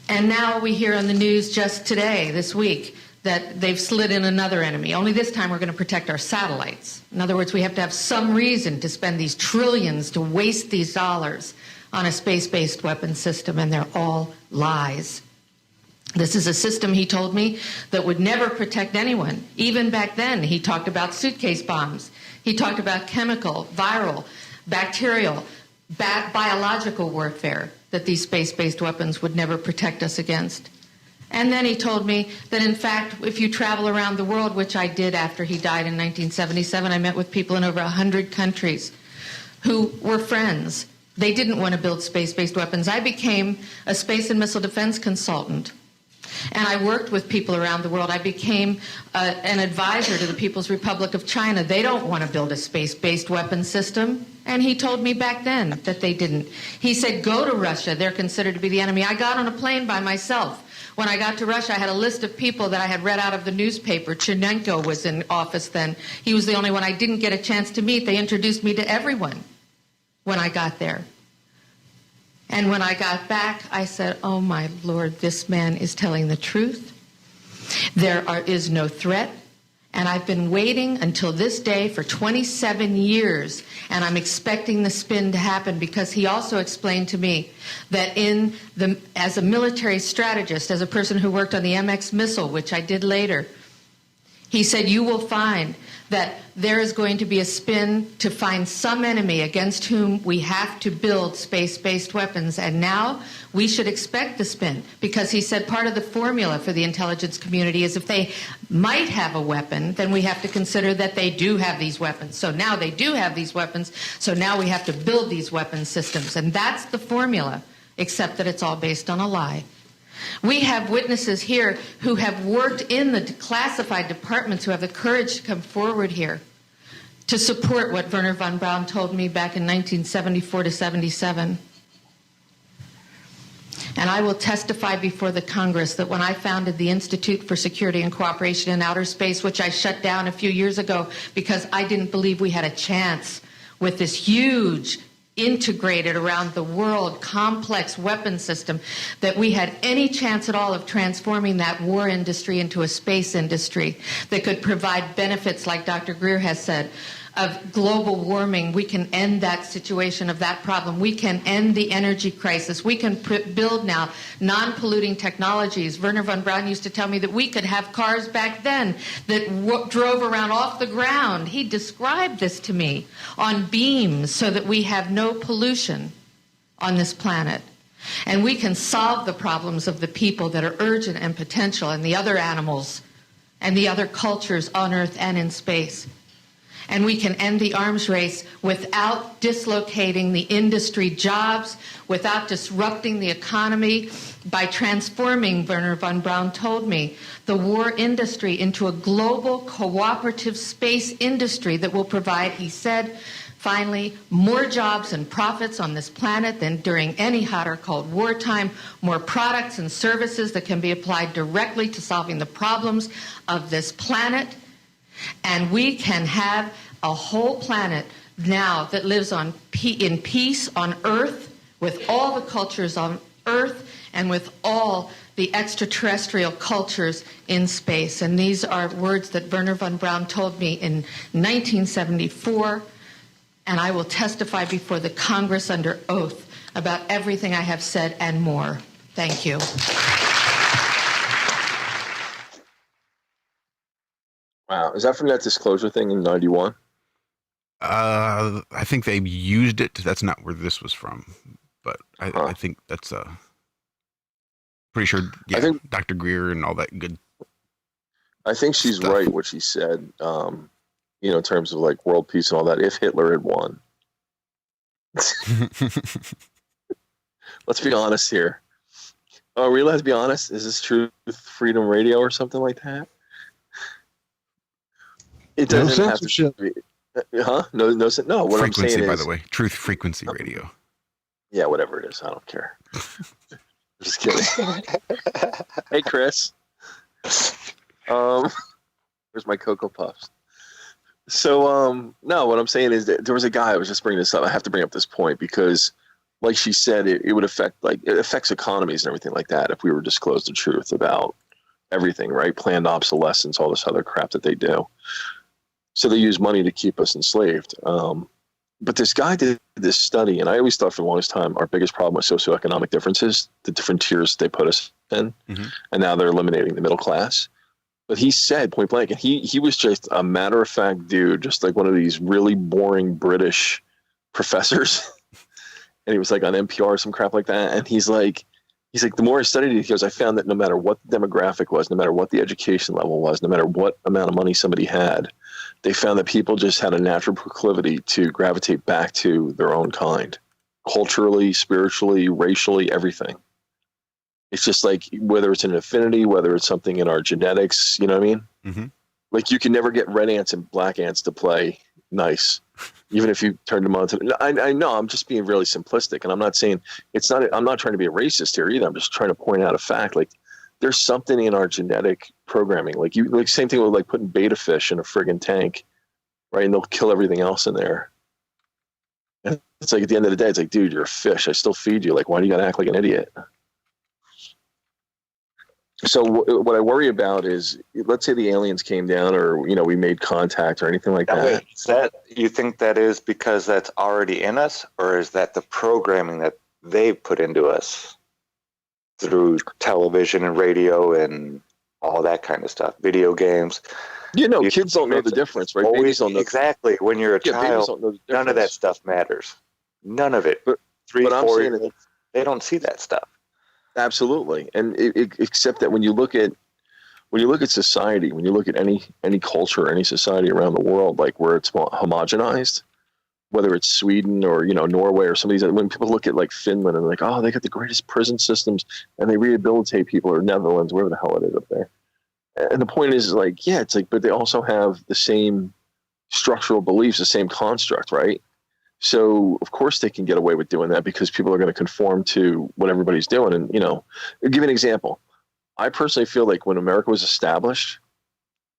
And now we hear on the news just today, this week, that they've slid in another enemy. Only this time we're going to protect our satellites. In other words, we have to have some reason to spend these trillions, to waste these dollars on a space-based weapon system, and they're all lies. This is a system, he told me, that would never protect anyone. Even back then, he talked about suitcase bombs. He talked about chemical, viral, bacterial, biological warfare, that these space-based weapons would never protect us against. And then he told me that, in fact, if you travel around the world, which I did after he died in 1977, I met with people in over 100 countries who were friends. They didn't want to build space-based weapons. I became a space and missile defense consultant. And I worked with people around the world. I became an advisor to the People's Republic of China. They don't want to build a space-based weapon system. And he told me back then that they didn't. He said, "Go to Russia. They're considered to be the enemy." I got on a plane by myself. When I got to Russia, I had a list of people that I had read out of the newspaper. Chernenko was in office then. He was the only one I didn't get a chance to meet. They introduced me to everyone when I got there. And when I got back, I said, "Oh, my Lord, this man is telling the truth. There is no threat. And I've been waiting until this day for 27 years, and I'm expecting the spin to happen," because he also explained to me that as a military strategist, as a person who worked on the MX missile, which I did later, He said, you will find that there is going to be a spin to find some enemy against whom we have to build space-based weapons. And now we should expect the spin, because he said part of the formula for the intelligence community is if they might have a weapon, then we have to consider that they do have these weapons. So now they do have these weapons, so now we have to build these weapon systems. And that's the formula, except that it's all based on a lie. We have witnesses here who have worked in the classified departments who have the courage to come forward here to support what Wernher von Braun told me back in 1974 to 77. And I will testify before the Congress that when I founded the Institute for Security and Cooperation in Outer Space, which I shut down a few years ago because I didn't believe we had a chance with this huge integrated around the world complex weapon system, that we had any chance at all of transforming that war industry into a space industry that could provide benefits, like Dr. Greer has said, of global warming. We can end that situation of that problem. We can end the energy crisis. We can build now non-polluting technologies. Wernher von Braun used to tell me that we could have cars back then that drove around off the ground. He described this to me on beams so that we have no pollution on this planet. And we can solve the problems of the people that are urgent and potential, and the other animals and the other cultures on Earth and in space. And we can end the arms race without dislocating the industry jobs, without disrupting the economy, by transforming, Wernher von Braun told me, the war industry into a global cooperative space industry that will provide, he said, finally, more jobs and profits on this planet than during any hot or cold wartime, more products and services that can be applied directly to solving the problems of this planet. And we can have a whole planet now that lives in peace on Earth, with all the cultures on Earth and with all the extraterrestrial cultures in space. And these are words that Wernher von Braun told me in 1974, and I will testify before the Congress under oath about everything I have said and more. Thank you. Wow, is that from that disclosure thing in '91? I think they used it. That's not where this was from, but I think that's pretty sure. Yeah, I think Dr. Greer and all that good. I think she's stuff. Right what she said. In terms of like world peace and all that. If Hitler had won, let's be honest here. Oh, really? Let's be honest. Is this Truth Freedom Radio or something like that? It doesn't have to be. No. What Frequency, I'm saying is, by the way, Truth Frequency Radio. Yeah, whatever it is, I don't care. Just kidding. Hey, Chris. Where's my Cocoa Puffs? So, no, what I'm saying is that there was a guy. I was just bringing this up. I have to bring up this point because, like she said, it would affect, like, it affects economies and everything like that if we were disclosed the truth about everything, right? Planned obsolescence, all this other crap that they do. So they use money to keep us enslaved. But this guy did this study, and I always thought for the longest time our biggest problem was socioeconomic differences, the different tiers they put us in, and now they're eliminating the middle class. But he said point blank, and he was just a matter-of-fact dude, just like one of these really boring British professors. And he was like on NPR or some crap like that. And he's like, the more I studied it, he goes, I found that no matter what the demographic was, no matter what the education level was, no matter what amount of money somebody had, they found that people just had a natural proclivity to gravitate back to their own kind, culturally, spiritually, racially, everything. It's just like, whether it's an affinity, whether it's something in our genetics, you know what I mean? Mm-hmm. Like, you can never get red ants and black ants to play nice, even if you turned them on to. I know, I'm just being really simplistic, and I'm not saying I'm not trying to be a racist here either. I'm just trying to point out a fact. Like, there's something in our genetic programming. Like, same thing with like putting beta fish in a friggin' tank, right? And they'll kill everything else in there. And it's like, at the end of the day, it's like, dude, you're a fish. I still feed you. Like, why do you got to act like an idiot? So what I worry about is, let's say the aliens came down, or, we made contact or anything like that. Wait, is that, you think that is because that's already in us, or is that the programming that they put into us through television and radio and all that kind of stuff, video games. Kids don't know the difference, right? Babies don't know. Exactly. When you're a child, don't know the none of that stuff matters. None of it. But 3, 4 years old, they don't see that stuff. Absolutely. And except that when you look at society, when you look at any culture, any society around the world, like where it's homogenized, whether it's Sweden or Norway or some of these, when people look at like Finland and like, oh, they got the greatest prison systems and they rehabilitate people, or Netherlands, wherever the hell it is up there. And the point is like, yeah, it's like, but they also have the same structural beliefs, the same construct, right? So of course they can get away with doing that because people are going to conform to what everybody's doing. And I'll give you an example. I personally feel like when America was established,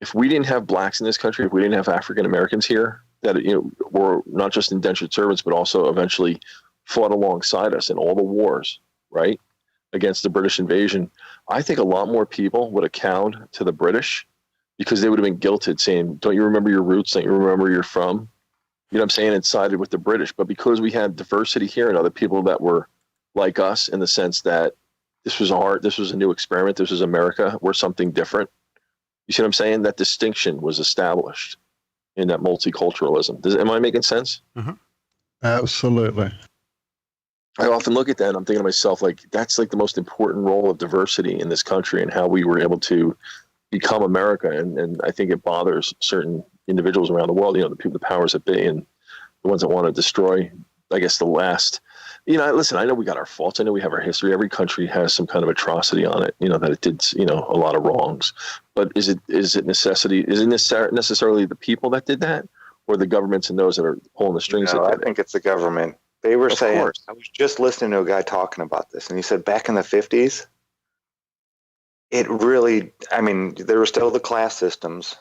if we didn't have blacks in this country, if we didn't have African Americans here that were not just indentured servants, but also eventually fought alongside us in all the wars, right, against the British invasion, I think a lot more people would have cowed to the British because they would have been guilted, saying, "Don't you remember your roots? Don't you remember where you're from?" You know what I'm saying? And sided with the British. But because we had diversity here and other people that were like us, in the sense that this was a new experiment, this was America, we're something different. You see what I'm saying? That distinction was established in that multiculturalism. Am I making sense? Mm-hmm. Absolutely. I often look at that and I'm thinking to myself, like, that's like the most important role of diversity in this country and how we were able to become America. And I think it bothers certain individuals around the world, the people, the powers that be, and the ones that want to destroy, I guess, the last. Listen, I know we got our faults. I know we have our history. Every country has some kind of atrocity on it, that it did, a lot of wrongs. But is it necessarily the people that did that, or the governments and those that are pulling the strings? No, I think it's the government. They were saying, I was just listening to a guy talking about this, and he said back in the 50s, it really, there were still the class systems,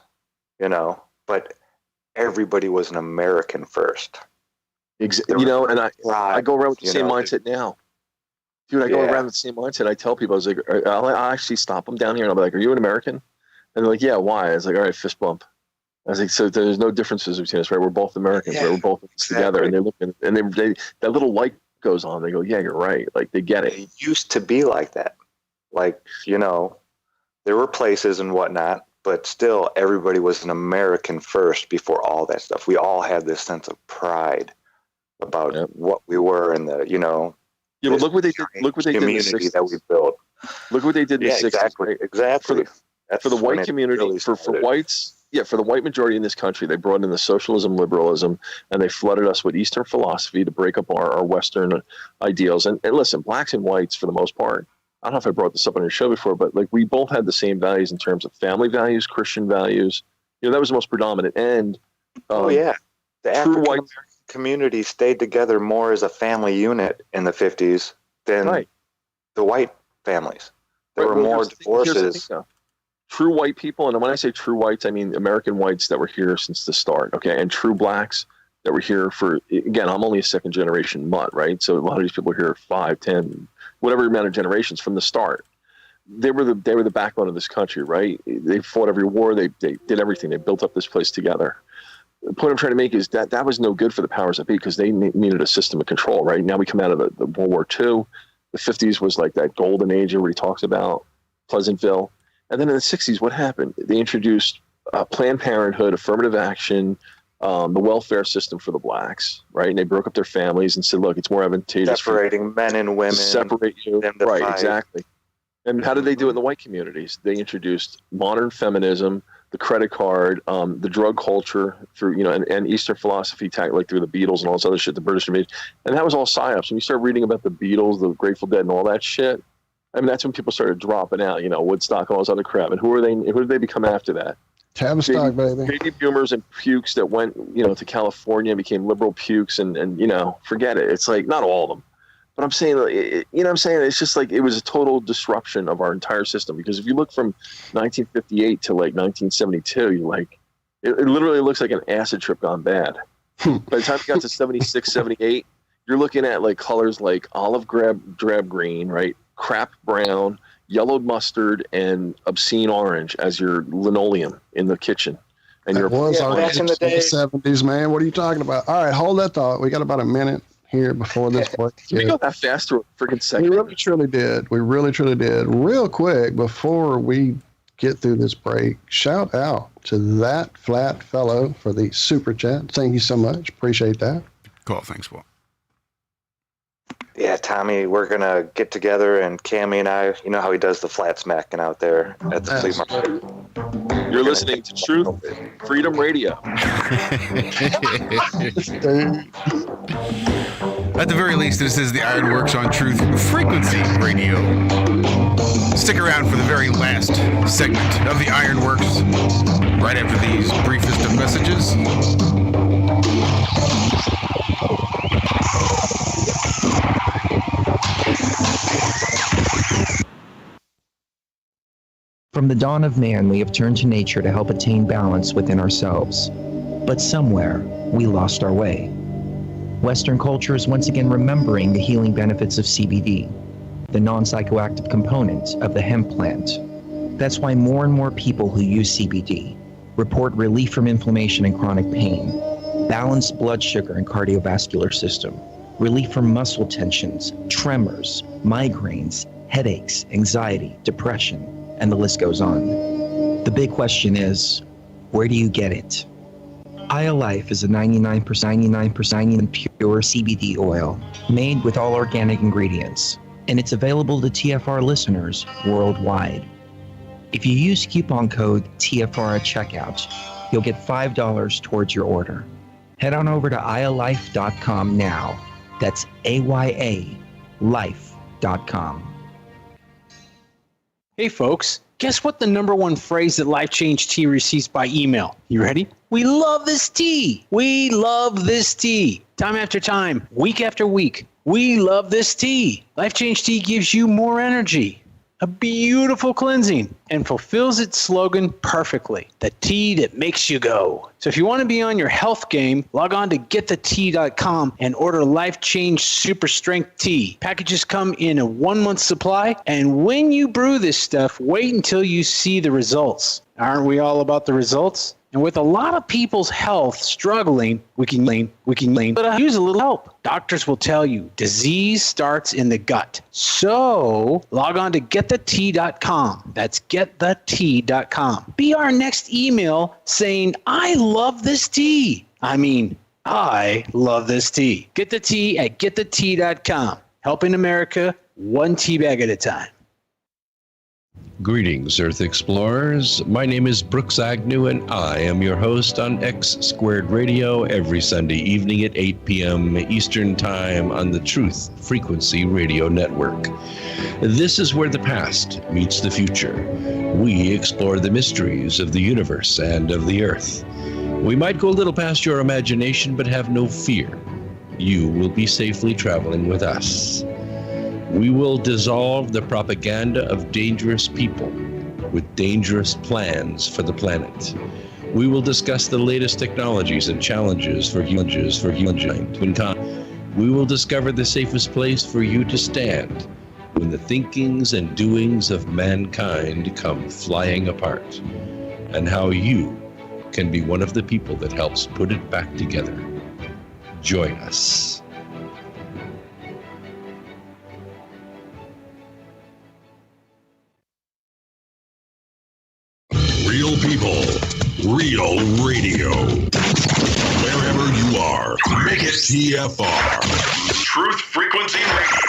but everybody was an American first. And I go around with the same mindset now. Dude, I go around with the same mindset. I tell people, I was like, I'll actually stop them down here and I'll be like, "Are you an American?" And they're like, "Yeah, why?" I was like, "All right, fist bump." I was like, "So there's no differences between us, right? We're both Americans, right? We're both together." And they look, and they that little light goes on. They go, "Yeah, you're right." Like, they get it. It used to be like that. Like, there were places and whatnot, but still everybody was an American first before all that stuff. We all had this sense of pride about what we were and the, but look what they did. Look what they did in the 60s. That we built. Look what they did in the 60s. Exactly. For the white community, really for whites, for the white majority in this country, they brought in the socialism, liberalism, and they flooded us with Eastern philosophy to break up our Western ideals. And listen, blacks and whites, for the most part, I don't know if I brought this up on your show before, but like, we both had the same values in terms of family values, Christian values. That was the most predominant. And the African American community stayed together more as a family unit in the 50s than the white families. There were more divorces. True white people, and when I say true whites, I mean American whites that were here since the start, okay? And true blacks that were here for, again, I'm only a second generation mutt, right? So a lot of these people are here 5, 10, whatever amount of generations from the start. They were the backbone of this country, right? They fought every war. They did everything. They built up this place together. The point I'm trying to make is that was no good for the powers that be because they needed a system of control, right? Now we come out of the World War II. The 50s was like that golden age everybody talks about, Pleasantville. And then in the 60s, what happened? They introduced Planned Parenthood, affirmative action, the welfare system for the blacks, right? And they broke up their families and said, look, it's more advantageous. Separating men and women. Separate you. Right, exactly. And how did they do it in the white communities? They introduced modern feminism, the credit card, the drug culture through, and Eastern philosophy, like through the Beatles and all this other shit, the British made. And that was all psyops. When you start reading about the Beatles, the Grateful Dead and all that shit, that's when people started dropping out, Woodstock and all this other crap. And who did they become after that? Tavistock, baby. Baby boomers and pukes that went, to California and became liberal pukes and forget it. It's like, not all of them. But I'm saying, it's just like it was a total disruption of our entire system. Because if you look from 1958 to like 1972, you're like, it literally looks like an acid trip gone bad. By the time you got to 76, 78, you're looking at like colors like olive drab green, right? Crap brown, yellowed mustard, and obscene orange as your linoleum in the kitchen. And that was our back in the day. 70s, man. What are you talking about? All right, hold that thought. We got about a minute here before this break. We go that fast for a freaking second. We really truly did. We really truly did. Real quick, before we get through this break, shout out to that flat fellow for the super chat. Thank you so much. Appreciate that. Cool. Thanks, Walt. Yeah, Tommy, we're going to get together, and Cammy and I, you know how he does the flat smacking out there at the flea market. You're listening to Truth Freedom Radio. At the very least, this is the Ironworx On Truth Frequency Radio. Stick around for the very last segment of the Ironworx right after these briefest of messages. From the dawn of man, we have turned to nature to help attain balance within ourselves. But somewhere, we lost our way. Western culture is once again remembering the healing benefits of CBD, the non-psychoactive component of the hemp plant. That's why more and more people who use CBD report relief from inflammation and chronic pain, balanced blood sugar and cardiovascular system, relief from muscle tensions, tremors, migraines, headaches, anxiety, depression, and the list goes on. The big question is, where do you get it? IALife is a 99% pure CBD oil made with all organic ingredients, and it's available to TFR listeners worldwide. If you use coupon code TFR at checkout, you'll get $5 towards your order. Head on over to ialife.com now. That's AYA-life.com. Hey folks, guess what the #1 phrase that Life Change Tea receives by email? You ready? We love this tea. We love this tea. Time after time, week after week, we love this tea. Life Change Tea gives you more energy, a beautiful cleansing, and fulfills its slogan perfectly. The tea that makes you go. So if you want to be on your health game, log on to getthetea.com and order Life Change Super Strength Tea. Packages come in a 1-month supply, and when you brew this stuff, wait until you see the results. Aren't we all about the results? And with a lot of people's health struggling, we can use a little help. Doctors will tell you disease starts in the gut. So log on to getthetea.com. That's getthetea.com. Be our next email saying, I love this tea. I love this tea. Get the tea at getthetea.com. Helping America one tea bag at a time. Greetings, Earth Explorers. My name is Brooks Agnew, and I am your host on X Squared Radio every Sunday evening at 8 p.m. Eastern Time on the Truth Frequency Radio Network. This is where the past meets the future. We explore the mysteries of the universe and of the Earth. We might go a little past your imagination, but have no fear. You will be safely traveling with us. We will dissolve the propaganda of dangerous people with dangerous plans for the planet. We will discuss the latest technologies and challenges for humankind. We will discover the safest place for you to stand when the thinkings and doings of mankind come flying apart, and how you can be one of the people that helps put it back together. Join us. Real people, real radio. Wherever you are, make it TFR. Truth Frequency Radio.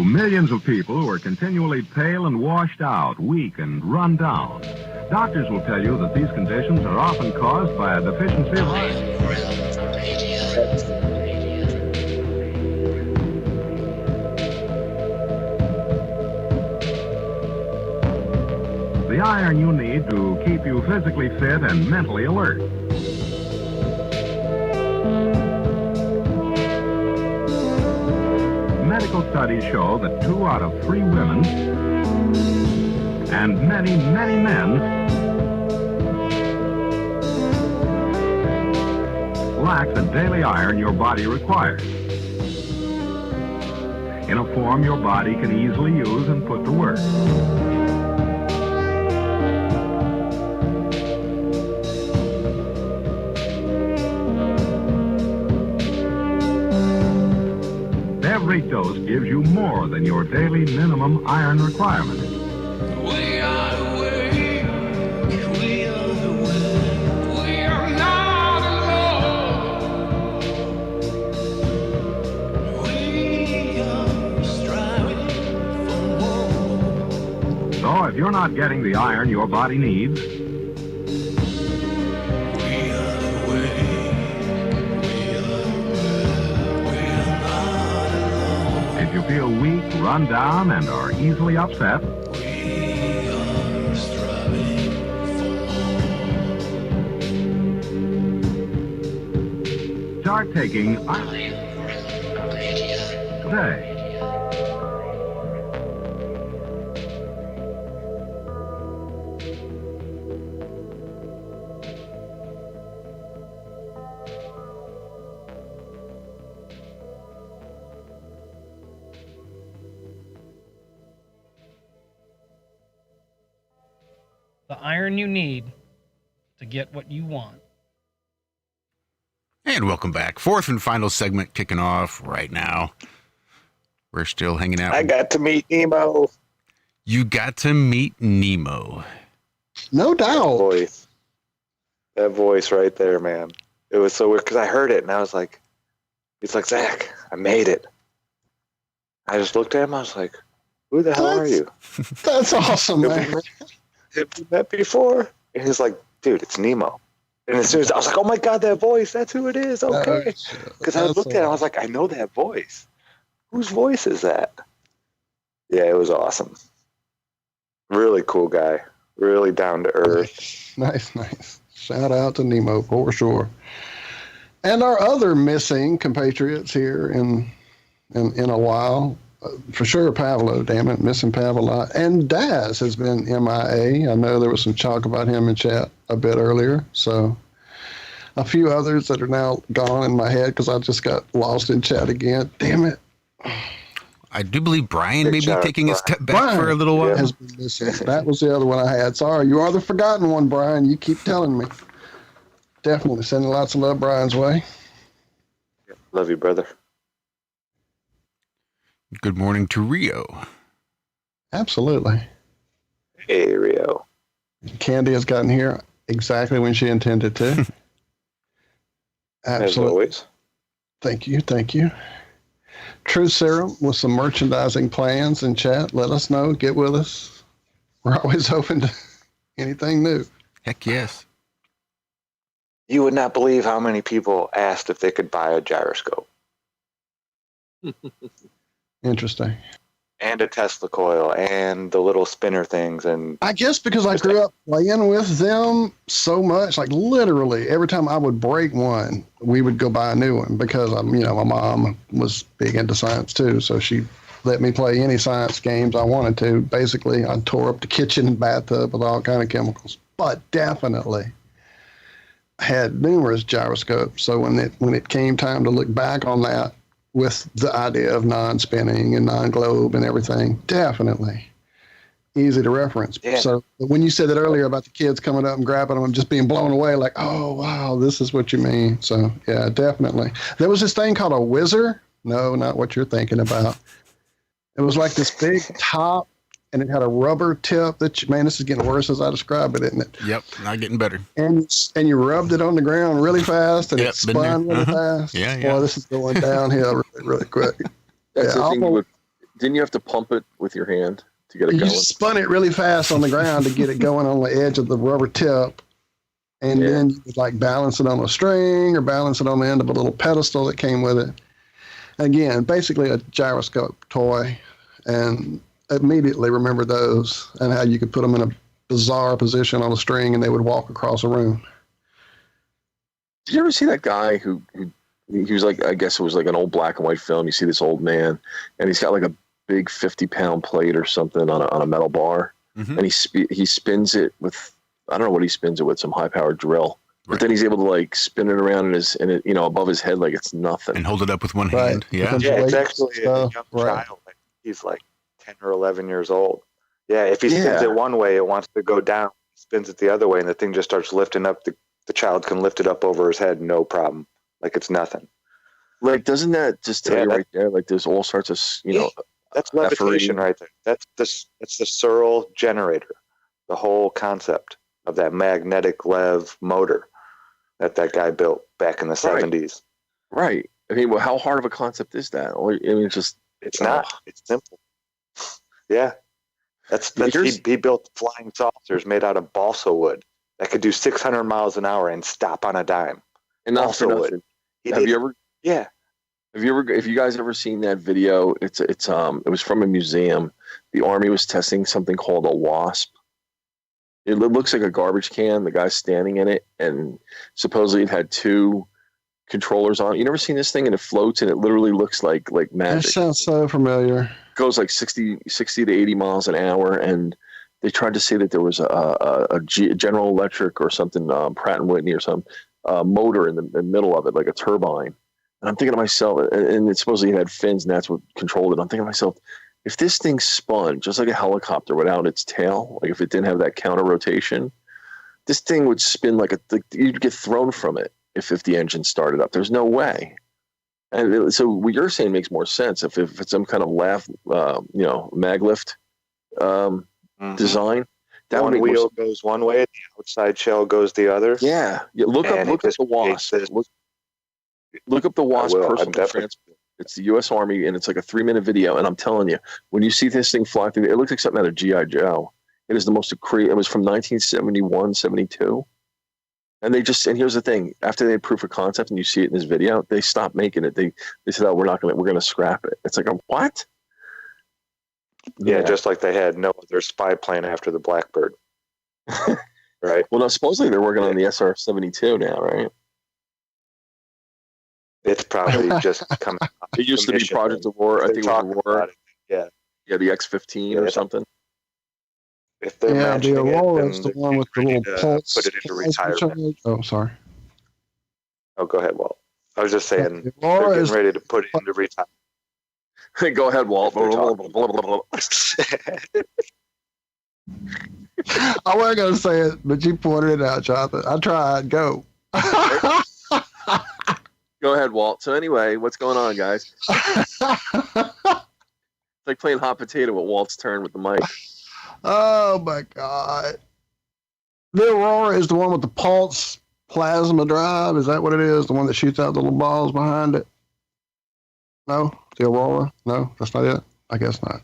Millions of people who are continually pale and washed out, weak and run down. Doctors will tell you that these conditions are often caused by a deficiency of iron. The iron you need to keep you physically fit and mentally alert. Medical studies show that 2 out of 3 women and many, many men lack the daily iron your body requires in a form your body can easily use and put to work. Every dose gives you more than your daily minimum iron requirement. We are the way, we are the way, we are not alone. We are striving for more. So if you're not getting the iron your body needs, if you feel weak, run down, and are easily upset, start taking iron today. The iron you need to get what you want. And welcome back. 4th and final segment kicking off right now. We're still hanging out. I got to meet Nemo. You got to meet Nemo. No doubt. That voice right there, man. It was so weird because I heard it and I was like, he's like, Zach, I made it. I just looked at him. I was like, who the hell are you? That's awesome, man. Have we met before? And he's like, dude, it's Nemo. And as soon as I was like, oh my God, that voice, that's who it is. Okay. Because I looked at it, I was like, I know that voice. Whose voice is that? Yeah, it was awesome. Really cool guy. Really down to earth. Nice. Shout out to Nemo for sure. And our other missing compatriots here in a while. For sure, Pavlo, damn it, missing Pav a lot. And Daz has been MIA. I know there was some talk about him in chat a bit earlier. So a few others that are now gone in my head because I just got lost in chat again. Damn it. I do believe Brian may be taking a step back for a little while. Has been missing. That was the other one I had. Sorry, you are the forgotten one, Brian. You keep telling me. Definitely sending lots of love Brian's way. Love you, brother. Good morning to Rio. Absolutely. Hey, Rio. Candy has gotten here exactly when she intended to. Absolutely. As always. Thank you. True Serum with some merchandising plans in chat. Let us know. Get with us. We're always open to anything new. Heck yes. You would not believe how many people asked if they could buy a gyroscope. Interesting. And a Tesla coil and the little spinner things. And I guess because I grew up playing with them so much, like literally every time I would break one, we would go buy a new one because my mom was big into science too. So she let me play any science games I wanted to. Basically, I tore up the kitchen and bathtub with all kind of chemicals, but definitely had numerous gyroscopes. So when it came time to look back on that, with the idea of non-spinning and non-globe and everything, definitely easy to reference. Yeah. So when you said that earlier about the kids coming up and grabbing them and just being blown away, like, oh, wow, this is what you mean. So, yeah, definitely. There was this thing called a whizzer. No, not what you're thinking about. It was like this big top, and it had a rubber tip man, this is getting worse as I describe it, isn't it? Yep, not getting better. And you rubbed it on the ground really fast, and it spun really fast. Yeah. Boy, this is going downhill really quick. That's the thing. Didn't you have to pump it with your hand to get it You going. spun it really fast on the ground to get it going on the edge of the rubber tip. And then you would like balance it on a string or balance it on the end of a little pedestal that came with it. Again, basically a gyroscope toy. And immediately remember those and how you could put them in a bizarre position on a string and they would walk across a room. Did you ever see that guy who he was like, I guess it was like an old black and white film. You see this old man and he's got like a big 50-pound plate or something on a metal bar. Mm-hmm. And he spins it with, I don't know what he spins it with, some high-powered drill. But then he's able to like spin it around in it, above his head like it's nothing. And hold it up with one hand. Yeah. Yeah, it's actually a young child. He's like 10 or 11 years old. Yeah, if he spins it one way, it wants to go down. He spins it the other way, and the thing just starts lifting up. The child can lift it up over his head, no problem. Like it's nothing. Like, doesn't that just tell you right there? Like, there's all sorts of, that's levitation right there. That's the Searle generator. The whole concept of that magnetic lev motor that guy built back in the 70s. Right. I mean, well, how hard of a concept is that? I mean, it's not. It's simple. Yeah. He built flying saucers made out of balsa wood that could do 600 miles an hour and stop on a dime. And not for nothing. Have you ever? Yeah. Have you guys ever seen that video? It was from a museum. The Army was testing something called a wasp. It looks like a garbage can. The guy's standing in it, and supposedly it had two controllers on it. You never seen this thing? And it floats, and it literally looks like magic. That sounds so familiar. It goes like 60 to 80 miles an hour, and they tried to say that there was a General Electric or something, Pratt and Whitney or some motor in the middle of it, like a turbine. And I'm thinking to myself, and it supposedly had fins, and that's what controlled it. I'm thinking to myself, if this thing spun just like a helicopter without its tail, like if it didn't have that counter rotation, this thing would spin like you'd get thrown from it if the engine started up. There's no way. And so what you're saying makes more sense. If it's some kind of mag lift design, that one wheel goes one way, the outside shell goes the other. Yeah. Look up the WASP. Look up the WASP personal transport. It's the U.S. Army, and it's like a 3-minute video. And I'm telling you, when you see this thing fly through, it looks like something out of G.I. Joe. It is the most crazy. It was from 1971, 72. And here's the thing: after they had proof of concept, and you see it in this video, they stopped making it. They said, "Oh, we're going to scrap it." It's like, what? Yeah, just like they had no other spy plane after the Blackbird. Right. Well, now supposedly they're working on the SR-72 now, right? It's probably just coming. It used to be Project Aurora. I think it was Aurora. Yeah, the X-15 or something. If they're the Aurora is the one with the little pulse. Put it into retirement. Oh, sorry. Oh, go ahead, Walt. I was just saying The they're Aurora getting is ready to put it into retirement. Go ahead, Walt. I wasn't going to say it, but you pointed it out, Jonathan. I tried. Go. Go ahead, Walt. So anyway, what's going on, guys? It's like playing hot potato with Walt's turn with the mic. Oh, my God. The Aurora is the one with the pulse plasma drive. Is that what it is? The one that shoots out the little balls behind it? No? The Aurora? No? That's not it? I guess not.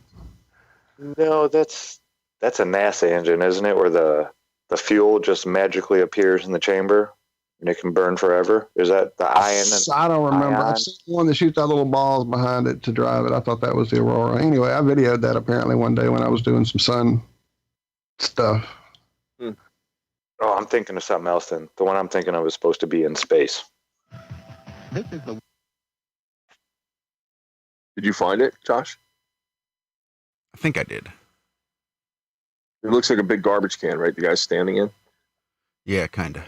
No, that's a NASA engine, isn't it? Where the fuel just magically appears in the chamber and it can burn forever. Is that the ion? I don't remember. I've seen the one that shoots out little balls behind it to drive it. I thought that was the Aurora. Anyway, I videoed that apparently one day when I was doing some sun stuff. Oh, I'm thinking of something else then. The one I'm thinking of is supposed to be in space. Did you find it, Josh? I think I did. It looks like a big garbage can, right? The guy's standing in. Yeah, kind of.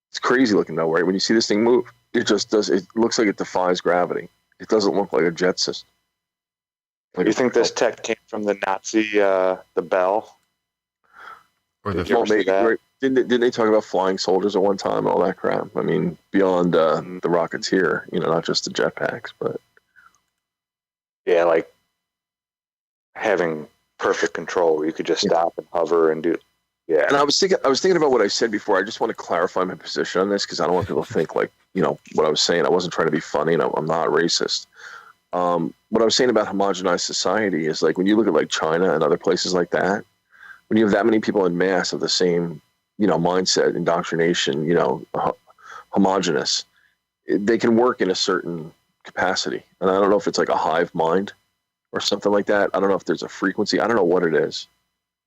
It's crazy looking though, right? When you see this thing move, it just does. It looks like it defies gravity. It doesn't look like a jet system. Like you think this tech came from the Nazi, the Bell? Or the right? Didn't they talk about flying soldiers at one time and all that crap? I mean, beyond the Rocketeer, not just the jetpacks, but yeah, like having perfect control where you could just stop and hover and do. Yeah. And I was thinking about what I said before. I just want to clarify my position on this because I don't want people to think like, what I was saying. I wasn't trying to be funny and I'm not racist. what I was saying about homogenized society is like when you look at like China and other places like that, when you have that many people in mass of the same, mindset, indoctrination, homogenous, they can work in a certain capacity. And I don't know if it's like a hive mind or something like that. I don't know if there's a frequency. I don't know what it is,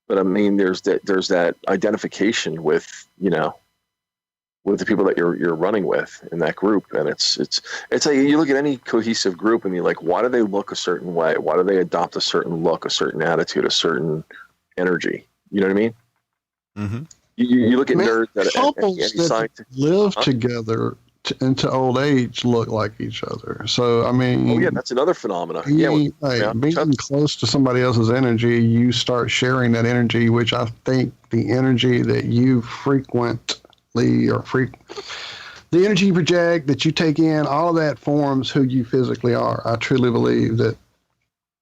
but I mean, there's that identification with, with the people that you're running with in that group. And it's like you look at any cohesive group and you're like, why do they look a certain way? Why do they adopt a certain look, a certain attitude, a certain energy? You know what I mean? Mm-hmm. You look at nerds couples that live Huh? together into old age look like each other. So I mean, Oh yeah, that's another phenomenon. being close to somebody else's energy, you start sharing that energy, which I think the energy that you frequently the energy you project, that you take in, all of that forms who you physically are. I truly believe that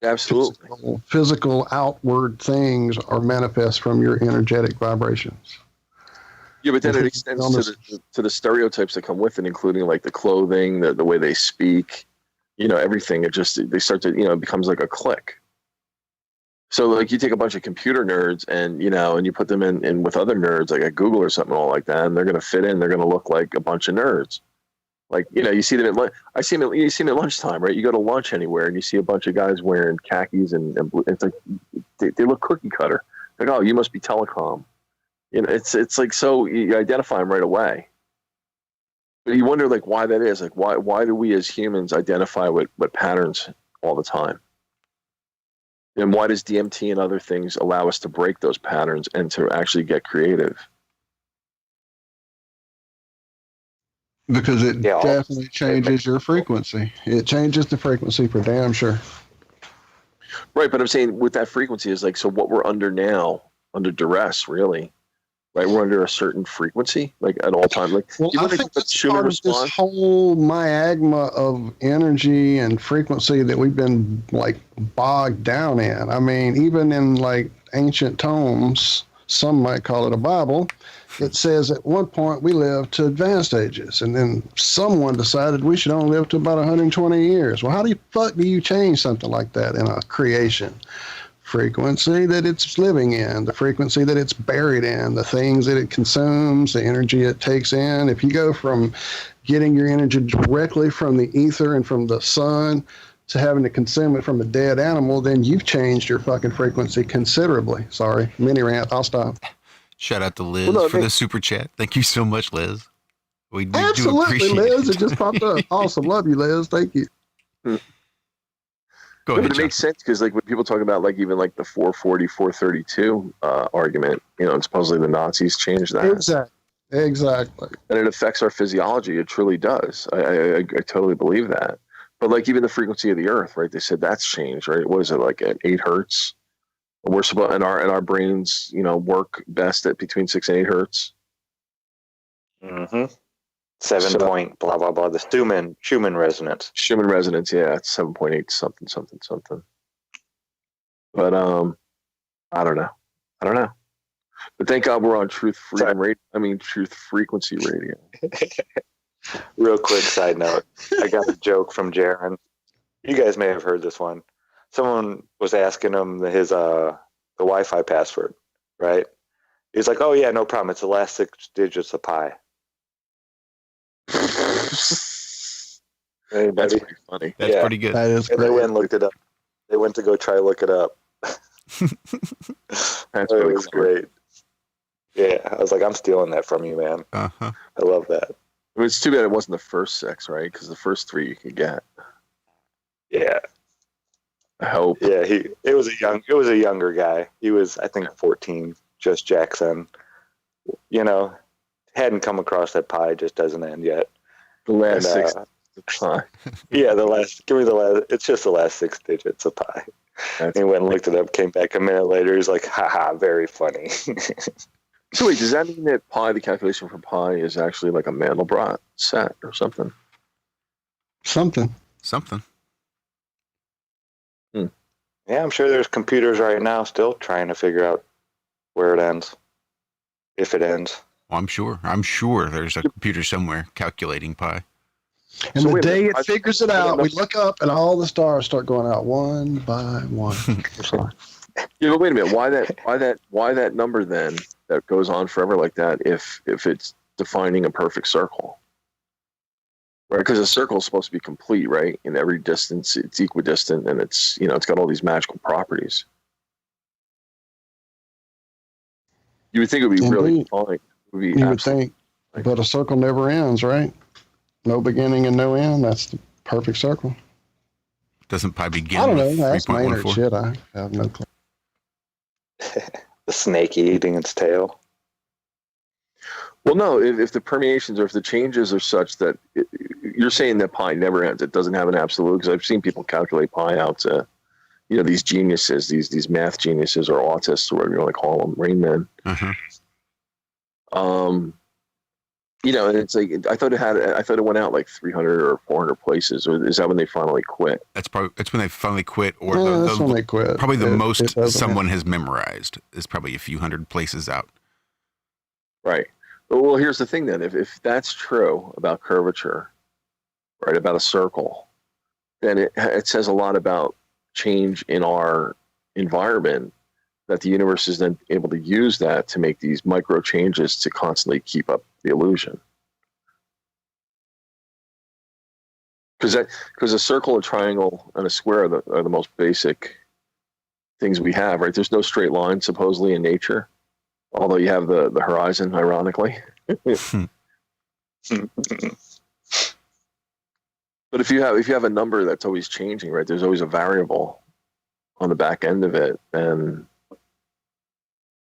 absolutely physical outward things are manifest from your energetic vibrations. Yeah, but then it extends to the stereotypes that come with it, including like the clothing, the way they speak, everything. They start to, it becomes like a clique. So like you take a bunch of computer nerds and, and you put them in with other nerds like at Google or something all like that, and they're going to fit in. They're going to look like a bunch of nerds. Like, you see them you see them at lunchtime, right? You go to lunch anywhere and you see a bunch of guys wearing khakis and blue. It's like they look cookie cutter. Like, oh, you must be telecom. It's like, so you identify them right away. But you wonder like why that is. Like why do we as humans identify with patterns all the time? And why does DMT and other things allow us to break those patterns and to actually get creative? Because it definitely changes your frequency. It changes the frequency for damn sure. Right, but I'm saying with that frequency is like, so what we're under now, under duress, really, right? We're under a certain frequency, like at all times. Like, well, I think that's part of this whole miasma of energy and frequency that we've been like bogged down in. I mean, even in like ancient tomes, some might call it a Bible, it says at one point we lived to advanced ages, and then someone decided we should only live to about 120 years. Well, how the fuck do you change something like that in a creation? Frequency that it's living in, the frequency that it's buried in, the things that it consumes, the energy it takes in. If you go from getting your energy directly from the ether and from the sun to having to consume it from a dead animal, then you've changed your fucking frequency considerably. Sorry, mini rant. I'll stop. Shout out to Liz for the super chat. Thank you so much, Liz. We do Absolutely, appreciate Liz. It just popped up. Awesome. Love you, Liz. Thank you. Go ahead, but it makes sense because like when people talk about like even like the 440, 432 argument, and supposedly the Nazis changed that. Exactly. And it affects our physiology. It truly does. I totally believe that. But like even the frequency of the earth, right? They said that's changed, right? What is it, like at 8 hertz? We're supposed, and our brains, work best at between 6 and 8 hertz. Mm-hmm. 7 point blah blah blah. The Schumann resonance. Schumann resonance, yeah, it's 7.8 something. But I don't know. But thank God we're on Truth Freedom Radio. Truth Frequency Radio. Real quick side note. I got a joke from Jaron. You guys may have heard this one. Someone was asking him the Wi-Fi password, right? He's like, "Oh yeah, no problem. It's the last 6 digits of pi." Hey, that's pretty funny. That's pretty good. That is and they went and looked it up. They went to go try to look it up. That's really was great. Yeah, I was like, I'm stealing that from you, man. Uh-huh. I love that. It's too bad it wasn't the first 6, right? Because the first 3 you could get. Yeah. I hope. Yeah, it was a younger guy. He was, I think, 14, just Jackson. Hadn't come across that pi, just doesn't end yet. The last 6 pi. Yeah, give me the last, it's just the last 6 digits of pi. And he went and looked it up, came back a minute later, he's like, haha, very funny. So wait, does that mean that pi, the calculation for pi, is actually like a Mandelbrot set or something? Something. Yeah, I'm sure there's computers right now still trying to figure out where it ends, if it ends. Well, I'm sure there's a computer somewhere calculating pi. And So the wait a day minute, it figures it out, we look up and all the stars start going out one by one. Yeah, but wait a minute. Why that number then that goes on forever like that if it's defining a perfect circle? Right, because a circle is supposed to be complete, right? In every distance, it's equidistant, and it's it's got all these magical properties. You would think it would be really Indeed. fine. It would be You would think, but a circle never ends, right? No beginning and no end. That's the perfect circle. Doesn't pi begin I don't with know. That's Maynard 3.14? shit. I have no clue. The snake eating its tail. Well, no. If the permeations or if the changes are such that you're saying that pi never ends, it doesn't have an absolute. Because I've seen people calculate pi out to, these geniuses, these math geniuses or autists or whatever you want to call them, Rain Men. And it's like I thought it went out like 300 or 400 places. Or is that when they finally quit? That's when they finally quit, or that's when they quit. Probably the It most doesn't someone has memorized is probably a few hundred places out. Right. Well, here's the thing then. If that's true about curvature, right, about a circle, then it says a lot about change in our environment, that the universe is then able to use that to make these micro changes to constantly keep up the illusion. Because a circle, a triangle, and a square are the most basic things we have, right? There's no straight line supposedly in nature, although you have the horizon, ironically. But if you have a number that's always changing, right? There's always a variable on the back end of it, and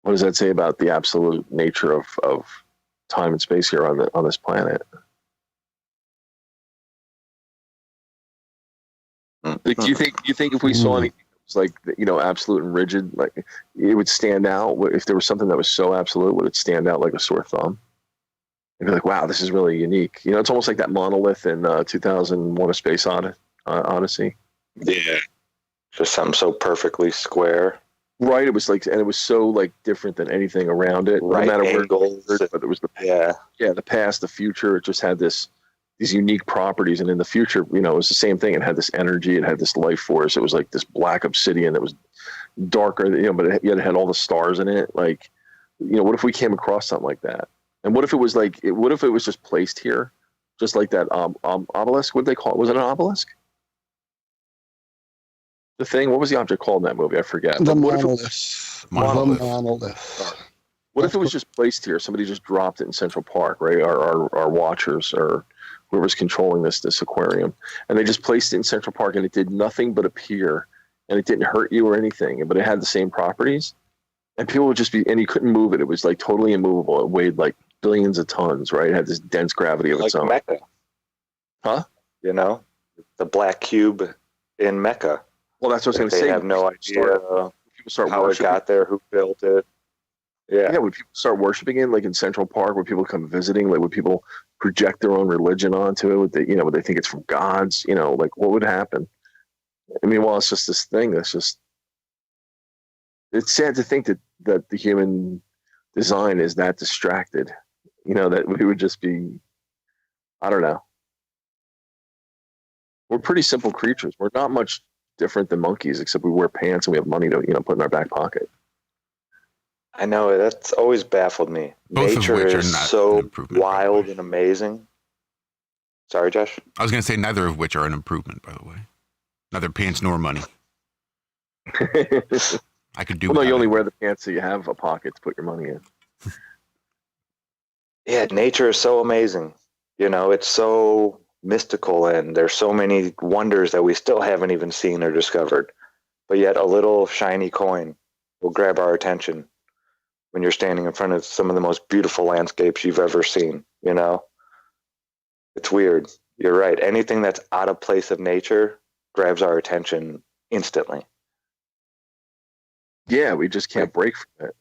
what does that say about the absolute nature of time and space here on this planet? Like, do you think if we saw anything that was like absolute and rigid, like it would stand out? If there was something that was so absolute, would it stand out like a sore thumb? You'd be like, wow, this is really unique. It's almost like that monolith in 2001: A Space Odyssey. Yeah, just something so perfectly square. Right, it was and it was so like different than anything around it. Right, no matter angles, where, but it was the past, the future. It just had these unique properties, and in the future, it was the same thing. It had this energy, it had this life force. It was like this black obsidian that was darker, but it had all the stars in it. Like, what if we came across something like that? And what if it was what if it was just placed here, just like that obelisk? What did they call it? Was it an obelisk? The thing, what was the object called in that movie? I forget. The monolith. What if it was just placed here? Somebody just dropped it in Central Park, right? Our watchers or whoever's controlling this aquarium, and they just placed it in Central Park, and it did nothing but appear, and it didn't hurt you or anything, but it had the same properties, and people would just be, and you couldn't move it. It was like totally immovable. It weighed like billions of tons, right? It had this dense gravity of its own. Mecca. Huh? The black cube in Mecca. Well, that's what I was going to say. They have no idea people start how it got there, who built it. Yeah. Would people start worshiping it, like in Central Park? Would people come visiting? Like, would people project their own religion onto it? Would they think it's from gods? Like, what would happen? I mean, well, it's just this thing that's just. It's sad to think that the human design is that distracted. That we would just be. I don't know. We're pretty simple creatures. We're not much different than monkeys, except we wear pants and we have money to put in our back pocket. I know, that's always baffled me. Both Nature of which are is not so wild and amazing. Sorry, Josh? I was going to say neither of which are an improvement, by the way. Neither pants nor money. I could do. Well, no, you only wear the pants so you have a pocket to put your money in. Yeah, nature is so amazing. It's so mystical, and there's so many wonders that we still haven't even seen or discovered. But yet a little shiny coin will grab our attention when you're standing in front of some of the most beautiful landscapes you've ever seen. It's weird. You're right. Anything that's out of place of nature grabs our attention instantly. Yeah, we just can't break from it.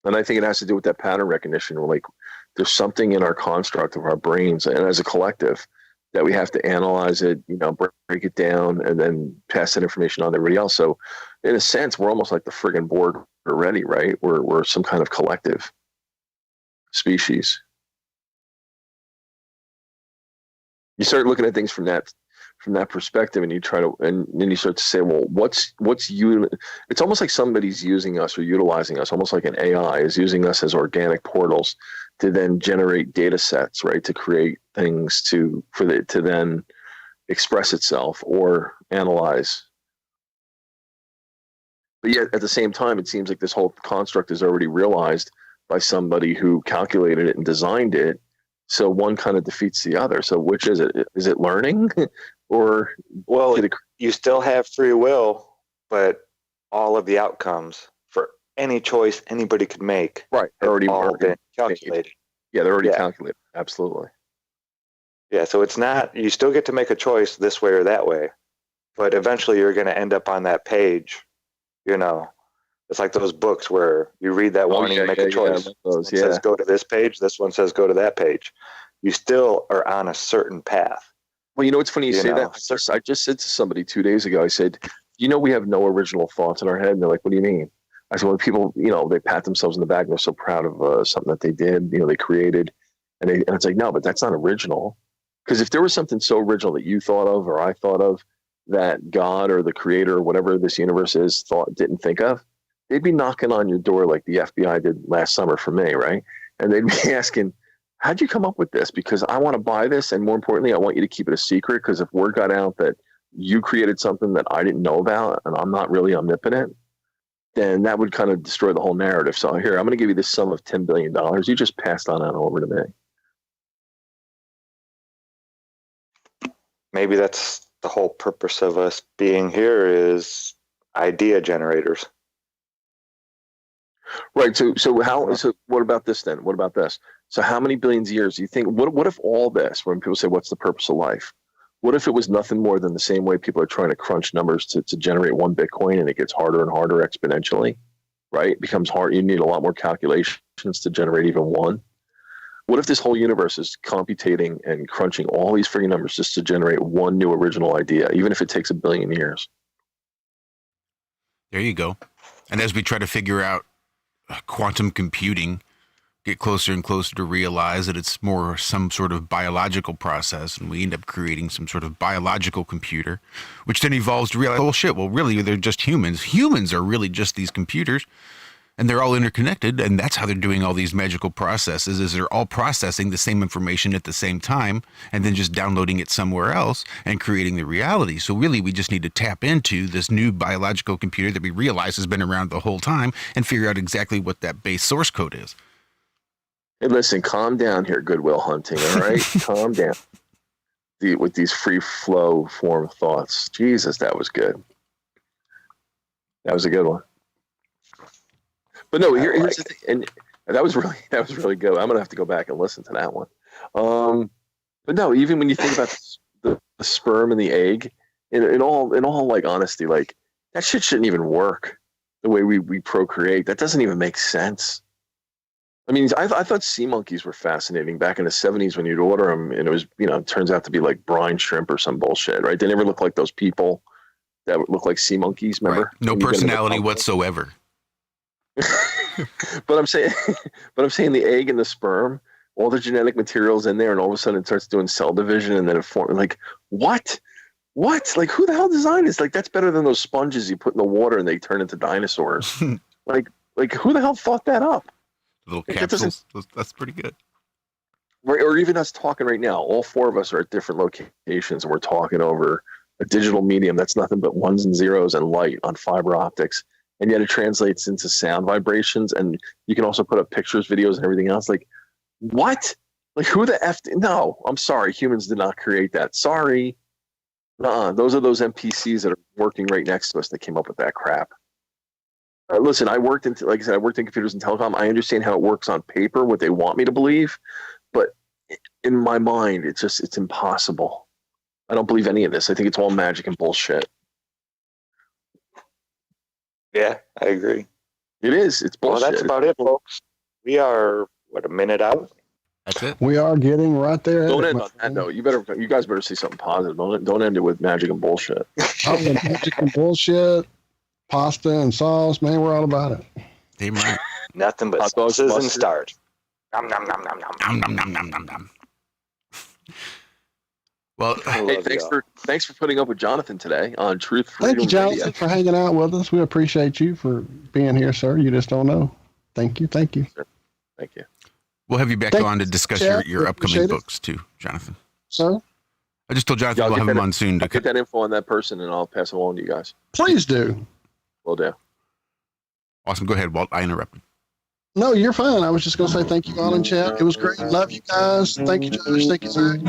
And I think it has to do with that pattern recognition. Like, there's something in our construct of our brains and as a collective that we have to analyze it, break it down, and then pass that information on to everybody else. So in a sense, we're almost like the friggin' Borg already, right? We're some kind of collective species. You start looking at things from that perspective, and you try to, and then you start to say, well, what's you? It's almost like somebody's using us or utilizing us, almost like an AI is using us as organic portals to then generate data sets, right? To create things to then express itself or analyze. But yet at the same time, it seems like this whole construct is already realized by somebody who calculated it and designed it. So one kind of defeats the other. So which is it? Is it learning or? Well, you still have free will, but all of the outcomes for any choice anybody could make, right, have already been calculated. Yeah, they're already calculated. Absolutely. Yeah, so it's not, you still get to make a choice this way or that way, but eventually you're going to end up on that page. You know, it's like those books where you read that warning, make a choice. It says go to this page. This one says go to that page. You still are on a certain path. Well, you know, it's funny you say that. I just said to somebody 2 days ago, I said, you know, we have no original thoughts in our head. And they're like, what do you mean? I said, when people, you know, they pat themselves in the back and they're so proud of something that they did, you know, they created. And it's like, no, but that's not original. Because if there was something so original that you thought of or I thought of that God or the creator or whatever this universe is didn't think of, they'd be knocking on your door like the FBI did last summer for me, right? And they'd be asking, how'd you come up with this? Because I want to buy this. And more importantly, I want you to keep it a secret, because if word got out that you created something that I didn't know about and I'm not really omnipotent, then that would kind of destroy the whole narrative. So here, I'm going to give you this sum of $10 billion. You just passed on over to me. Maybe that's the whole purpose of us being here, is idea generators. Right. So what about this then? What about this? So how many billions of years do you think, what if all this, when people say, what's the purpose of life? What if it was nothing more than the same way people are trying to crunch numbers to generate one Bitcoin, and it gets harder and harder exponentially, right? It becomes hard. You need a lot more calculations to generate even one. What if this whole universe is computating and crunching all these freaking numbers just to generate one new original idea, even if it takes 1 billion years? There you go. And as we try to figure out quantum computing, get closer and closer to realize that it's more some sort of biological process, and we end up creating some sort of biological computer, which then evolves to realize, oh shit, well really they're just humans. Humans are really just these computers, and they're all interconnected, and that's how they're doing all these magical processes, is they're all processing the same information at the same time and then just downloading it somewhere else and creating the reality. So really we just need to tap into this new biological computer that we realize has been around the whole time and figure out exactly what that base source code is. Hey, listen, calm down here, Goodwill Hunting, all right? Calm down with these free flow form thoughts. Jesus, that was good. That was a good one. But no, here's the thing, and that was really good. I'm gonna have to go back and listen to that one. But no, even when you think about the sperm and the egg, in all like honesty, like that shit shouldn't even work the way we procreate. That doesn't even make sense. I mean, I thought sea monkeys were fascinating back in the 70s when you'd order them, and it was, you know, it turns out to be like brine shrimp or some bullshit, right? They never look like those people that look like sea monkeys. Remember? Right. No personality whatsoever. But I'm saying the egg and the sperm, all the genetic materials in there, and all of a sudden it starts doing cell division, and then it forms. Like, what? Like, who the hell designed this? Like, that's better than those sponges you put in the water and they turn into dinosaurs. like who the hell thought that up? Little capsules. That's pretty good. Right, or even us talking right now. All four of us are at different locations, and we're talking over a digital medium that's nothing but ones and zeros and light on fiber optics. And yet it translates into sound vibrations, and you can also put up pictures, videos, and everything else. Like, what? Like, who the F? No, I'm sorry. Humans did not create that. Sorry. Those are those NPCs that are working right next to us that came up with that crap. Listen, like I said, I worked in computers and telecom. I understand how it works on paper, what they want me to believe. But in my mind, it's impossible. I don't believe any of this. I think it's all magic and bullshit. Yeah, I agree. It is. It's bullshit. Well, that's about it, folks. We are, a minute out? That's it. We are getting right there. Don't end on that note. You guys better say something positive. Don't end it with magic and bullshit. Magic and bullshit, pasta and sauce, man, we're all about it. Damn right. Nothing but sauces and stars. Nom, nom, nom, nom, nom. Nom, nom, nom, nom, nom, nom. Well, hey, thanks for putting up with Jonathan today on Truth Thank Freedom you, Jonathan, Radio. for hanging out with us. We appreciate you for being here, sir. You just don't know. Thank you. Thank you. Sure. Thank you. We'll have you back on to discuss your upcoming books too, Jonathan. Sir? I just told Jonathan we'll have him on soon. I'll get that info on that person, and I'll pass it along to you guys. Please do. Will do. Awesome. Go ahead, Walt. I interrupted. No, you're fine. I was just going to say thank you all in chat. It was great. Love you guys. Thank you, Josh. Thank you, Zach.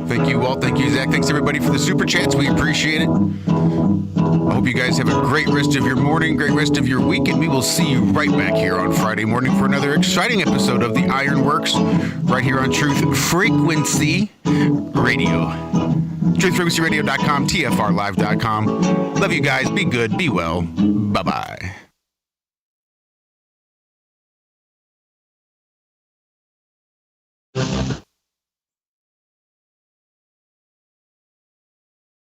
Thank you, Walt. Thank you, Zach. Thanks, everybody, for the super chats. We appreciate it. I hope you guys have a great rest of your morning, great rest of your week, and we will see you right back here on Friday morning for another exciting episode of the Ironworx, right here on Truth Frequency Radio. TruthFrequencyRadio.com, TFRLive.com. Love you guys. Be good. Be well. Bye-bye.